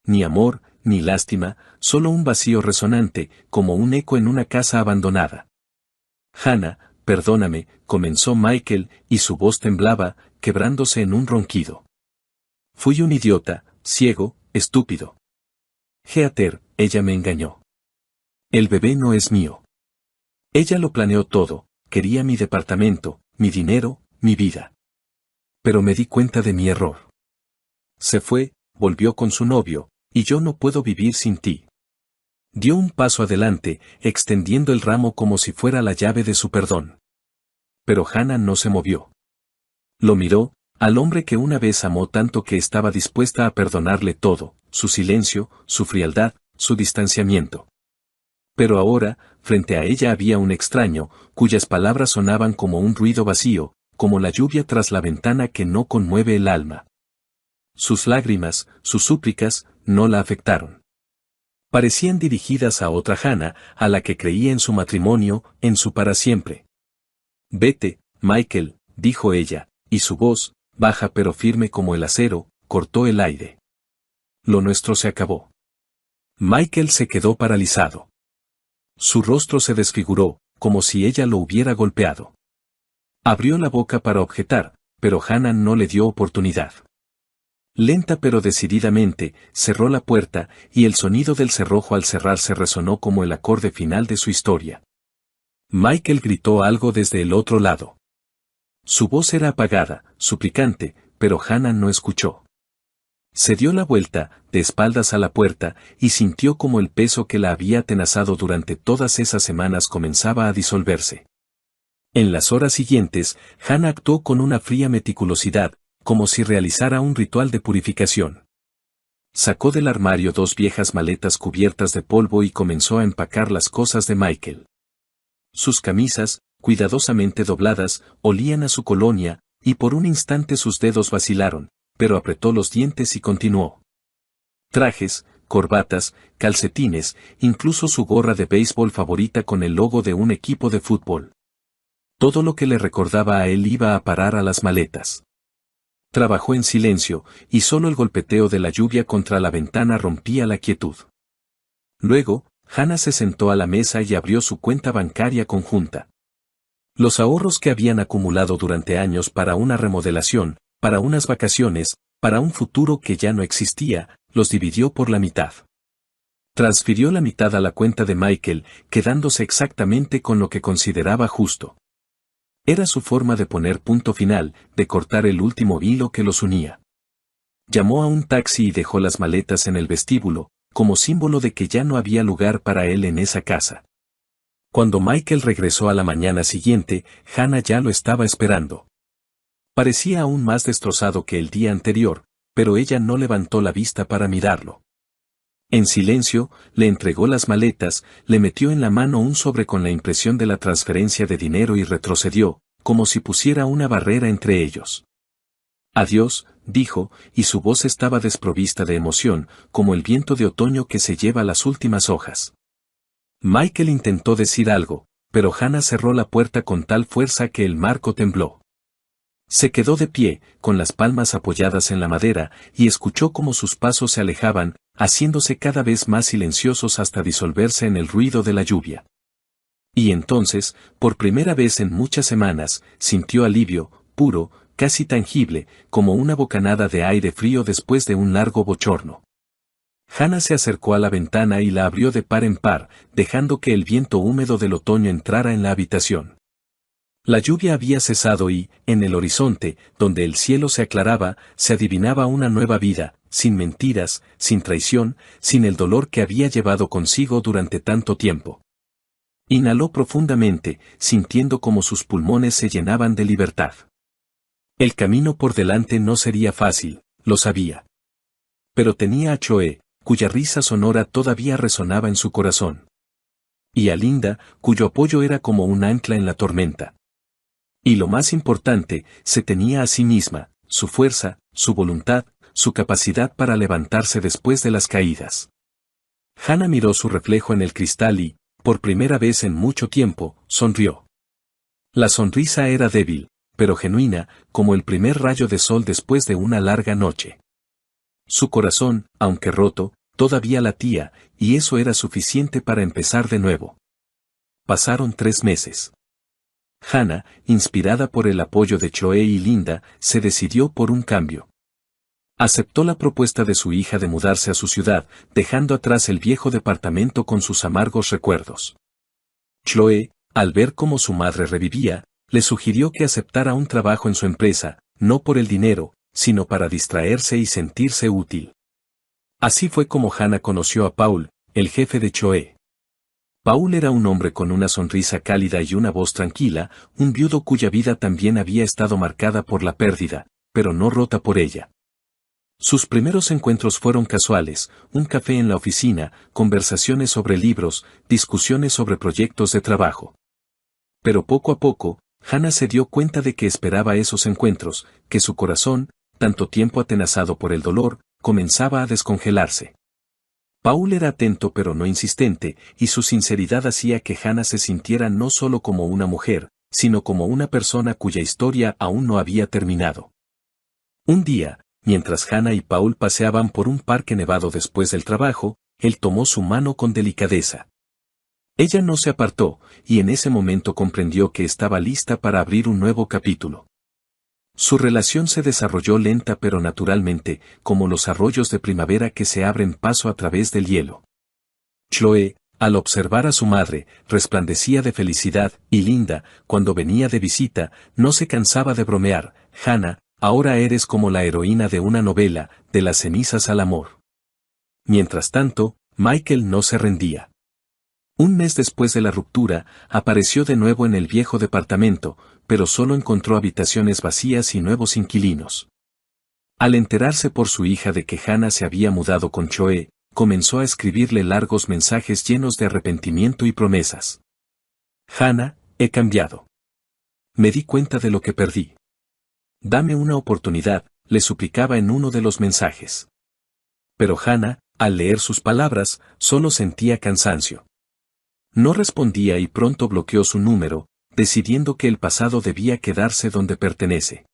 Ni amor, ni lástima, solo un vacío resonante, como un eco en una casa abandonada. «Hannah, perdóname», comenzó Michael, y su voz temblaba, quebrándose en un ronquido. «Fui un idiota, ciego, estúpido. Heather, ella me engañó. El bebé no es mío. Ella lo planeó todo, quería mi departamento, mi dinero, mi vida. Pero me di cuenta de mi error. Se fue, volvió con su novio, y yo no puedo vivir sin ti». Dio un paso adelante, extendiendo el ramo como si fuera la llave de su perdón. Pero Hannah no se movió. Lo miró, al hombre que una vez amó tanto que estaba dispuesta a perdonarle todo, su silencio, su frialdad, su distanciamiento. Pero ahora, frente a ella había un extraño, cuyas palabras sonaban como un ruido vacío, como la lluvia tras la ventana que no conmueve el alma. Sus lágrimas, sus súplicas, no la afectaron. Parecían dirigidas a otra Hannah, a la que creía en su matrimonio, en su para siempre. «Vete, Michael», dijo ella, y su voz, baja pero firme como el acero, cortó el aire. Lo nuestro se acabó. Michael se quedó paralizado. Su rostro se desfiguró, como si ella lo hubiera golpeado. Abrió la boca para objetar, pero Hannah no le dio oportunidad. Lenta pero decididamente, cerró la puerta, y el sonido del cerrojo al cerrarse resonó como el acorde final de su historia. Michael gritó algo desde el otro lado. Su voz era apagada, suplicante, pero Hannah no escuchó. Se dio la vuelta, de espaldas a la puerta, y sintió como el peso que la había atenazado durante todas esas semanas comenzaba a disolverse. En las horas siguientes, Hannah actuó con una fría meticulosidad, como si realizara un ritual de purificación. Sacó del armario 2 viejas maletas cubiertas de polvo y comenzó a empacar las cosas de Michael. Sus camisas, cuidadosamente dobladas, olían a su colonia, y por un instante sus dedos vacilaron, pero apretó los dientes y continuó. Trajes, corbatas, calcetines, incluso su gorra de béisbol favorita con el logo de un equipo de fútbol. Todo lo que le recordaba a él iba a parar a las maletas. Trabajó en silencio, y solo el golpeteo de la lluvia contra la ventana rompía la quietud. Luego, Hannah se sentó a la mesa y abrió su cuenta bancaria conjunta. Los ahorros que habían acumulado durante años para una remodelación, para unas vacaciones, para un futuro que ya no existía, los dividió por la mitad. Transfirió la mitad a la cuenta de Michael, quedándose exactamente con lo que consideraba justo. Era su forma de poner punto final, de cortar el último hilo que los unía. Llamó a un taxi y dejó las maletas en el vestíbulo, como símbolo de que ya no había lugar para él en esa casa. Cuando Michael regresó a la mañana siguiente, Hannah ya lo estaba esperando. Parecía aún más destrozado que el día anterior, pero ella no levantó la vista para mirarlo. En silencio, le entregó las maletas, le metió en la mano un sobre con la impresión de la transferencia de dinero y retrocedió, como si pusiera una barrera entre ellos. Adiós, dijo, y su voz estaba desprovista de emoción, como el viento de otoño que se lleva las últimas hojas. Michael intentó decir algo, pero Hannah cerró la puerta con tal fuerza que el marco tembló. Se quedó de pie, con las palmas apoyadas en la madera, y escuchó cómo sus pasos se alejaban, haciéndose cada vez más silenciosos hasta disolverse en el ruido de la lluvia. Y entonces, por primera vez en muchas semanas, sintió alivio, puro, casi tangible, como una bocanada de aire frío después de un largo bochorno. Hannah se acercó a la ventana y la abrió de par en par, dejando que el viento húmedo del otoño entrara en la habitación. La lluvia había cesado y, en el horizonte, donde el cielo se aclaraba, se adivinaba una nueva vida, sin mentiras, sin traición, sin el dolor que había llevado consigo durante tanto tiempo. Inhaló profundamente, sintiendo como sus pulmones se llenaban de libertad. El camino por delante no sería fácil, lo sabía. Pero tenía a Choe, cuya risa sonora todavía resonaba en su corazón. Y a Linda, cuyo apoyo era como un ancla en la tormenta. Y lo más importante, se tenía a sí misma, su fuerza, su voluntad, su capacidad para levantarse después de las caídas. Hannah miró su reflejo en el cristal y, por primera vez en mucho tiempo, sonrió. La sonrisa era débil, pero genuina, como el primer rayo de sol después de una larga noche. Su corazón, aunque roto, todavía latía, y eso era suficiente para empezar de nuevo. Pasaron 3 meses. Hannah, inspirada por el apoyo de Choe y Linda, se decidió por un cambio. Aceptó la propuesta de su hija de mudarse a su ciudad, dejando atrás el viejo departamento con sus amargos recuerdos. Choe, al ver cómo su madre revivía, le sugirió que aceptara un trabajo en su empresa, no por el dinero, sino para distraerse y sentirse útil. Así fue como Hannah conoció a Paul, el jefe de Choe. Paul era un hombre con una sonrisa cálida y una voz tranquila, un viudo cuya vida también había estado marcada por la pérdida, pero no rota por ella. Sus primeros encuentros fueron casuales, un café en la oficina, conversaciones sobre libros, discusiones sobre proyectos de trabajo. Pero poco a poco, Hannah se dio cuenta de que esperaba esos encuentros, que su corazón, tanto tiempo atenazado por el dolor, comenzaba a descongelarse. Paul era atento pero no insistente, y su sinceridad hacía que Hannah se sintiera no solo como una mujer, sino como una persona cuya historia aún no había terminado. Un día, mientras Hannah y Paul paseaban por un parque nevado después del trabajo, él tomó su mano con delicadeza. Ella no se apartó, y en ese momento comprendió que estaba lista para abrir un nuevo capítulo. Su relación se desarrolló lenta pero naturalmente, como los arroyos de primavera que se abren paso a través del hielo. Chloe, al observar a su madre, resplandecía de felicidad, y Linda, cuando venía de visita, no se cansaba de bromear: Hannah, ahora eres como la heroína de una novela, de las cenizas al amor. Mientras tanto, Michael no se rendía. Un mes después de la ruptura, apareció de nuevo en el viejo departamento, pero solo encontró habitaciones vacías y nuevos inquilinos. Al enterarse por su hija de que Hannah se había mudado con Chloe, comenzó a escribirle largos mensajes llenos de arrepentimiento y promesas. Hannah, he cambiado. Me di cuenta de lo que perdí. Dame una oportunidad, le suplicaba en uno de los mensajes. Pero Hannah, al leer sus palabras, solo sentía cansancio. No respondía y pronto bloqueó su número, decidiendo que el pasado debía quedarse donde pertenece.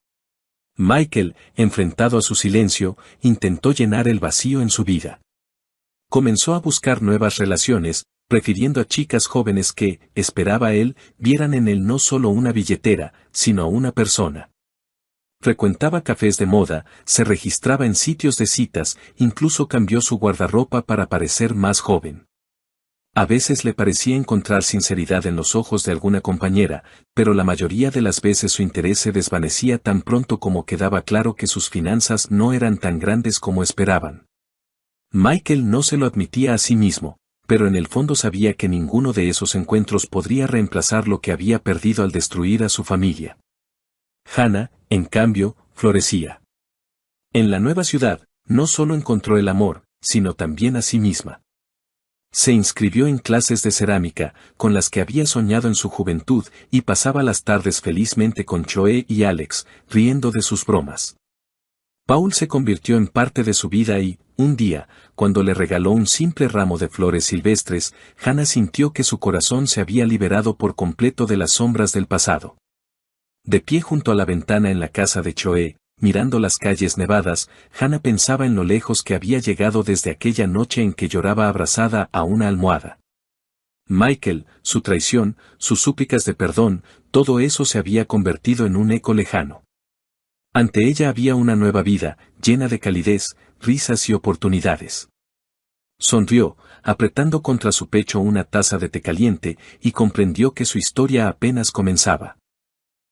Michael, enfrentado a su silencio, intentó llenar el vacío en su vida. Comenzó a buscar nuevas relaciones, prefiriendo a chicas jóvenes que, esperaba él, vieran en él no solo una billetera, sino a una persona. Frecuentaba cafés de moda, se registraba en sitios de citas, incluso cambió su guardarropa para parecer más joven. A veces le parecía encontrar sinceridad en los ojos de alguna compañera, pero la mayoría de las veces su interés se desvanecía tan pronto como quedaba claro que sus finanzas no eran tan grandes como esperaban. Michael no se lo admitía a sí mismo, pero en el fondo sabía que ninguno de esos encuentros podría reemplazar lo que había perdido al destruir a su familia. Hannah, en cambio, florecía. En la nueva ciudad, no solo encontró el amor, sino también a sí misma. Se inscribió en clases de cerámica, con las que había soñado en su juventud, y pasaba las tardes felizmente con Chloe y Alex, riendo de sus bromas. Paul se convirtió en parte de su vida y, un día, cuando le regaló un simple ramo de flores silvestres, Hannah sintió que su corazón se había liberado por completo de las sombras del pasado. De pie junto a la ventana en la casa de Chloe, mirando las calles nevadas, Hannah pensaba en lo lejos que había llegado desde aquella noche en que lloraba abrazada a una almohada. Michael, su traición, sus súplicas de perdón, todo eso se había convertido en un eco lejano. Ante ella había una nueva vida, llena de calidez, risas y oportunidades. Sonrió, apretando contra su pecho una taza de té caliente, y comprendió que su historia apenas comenzaba.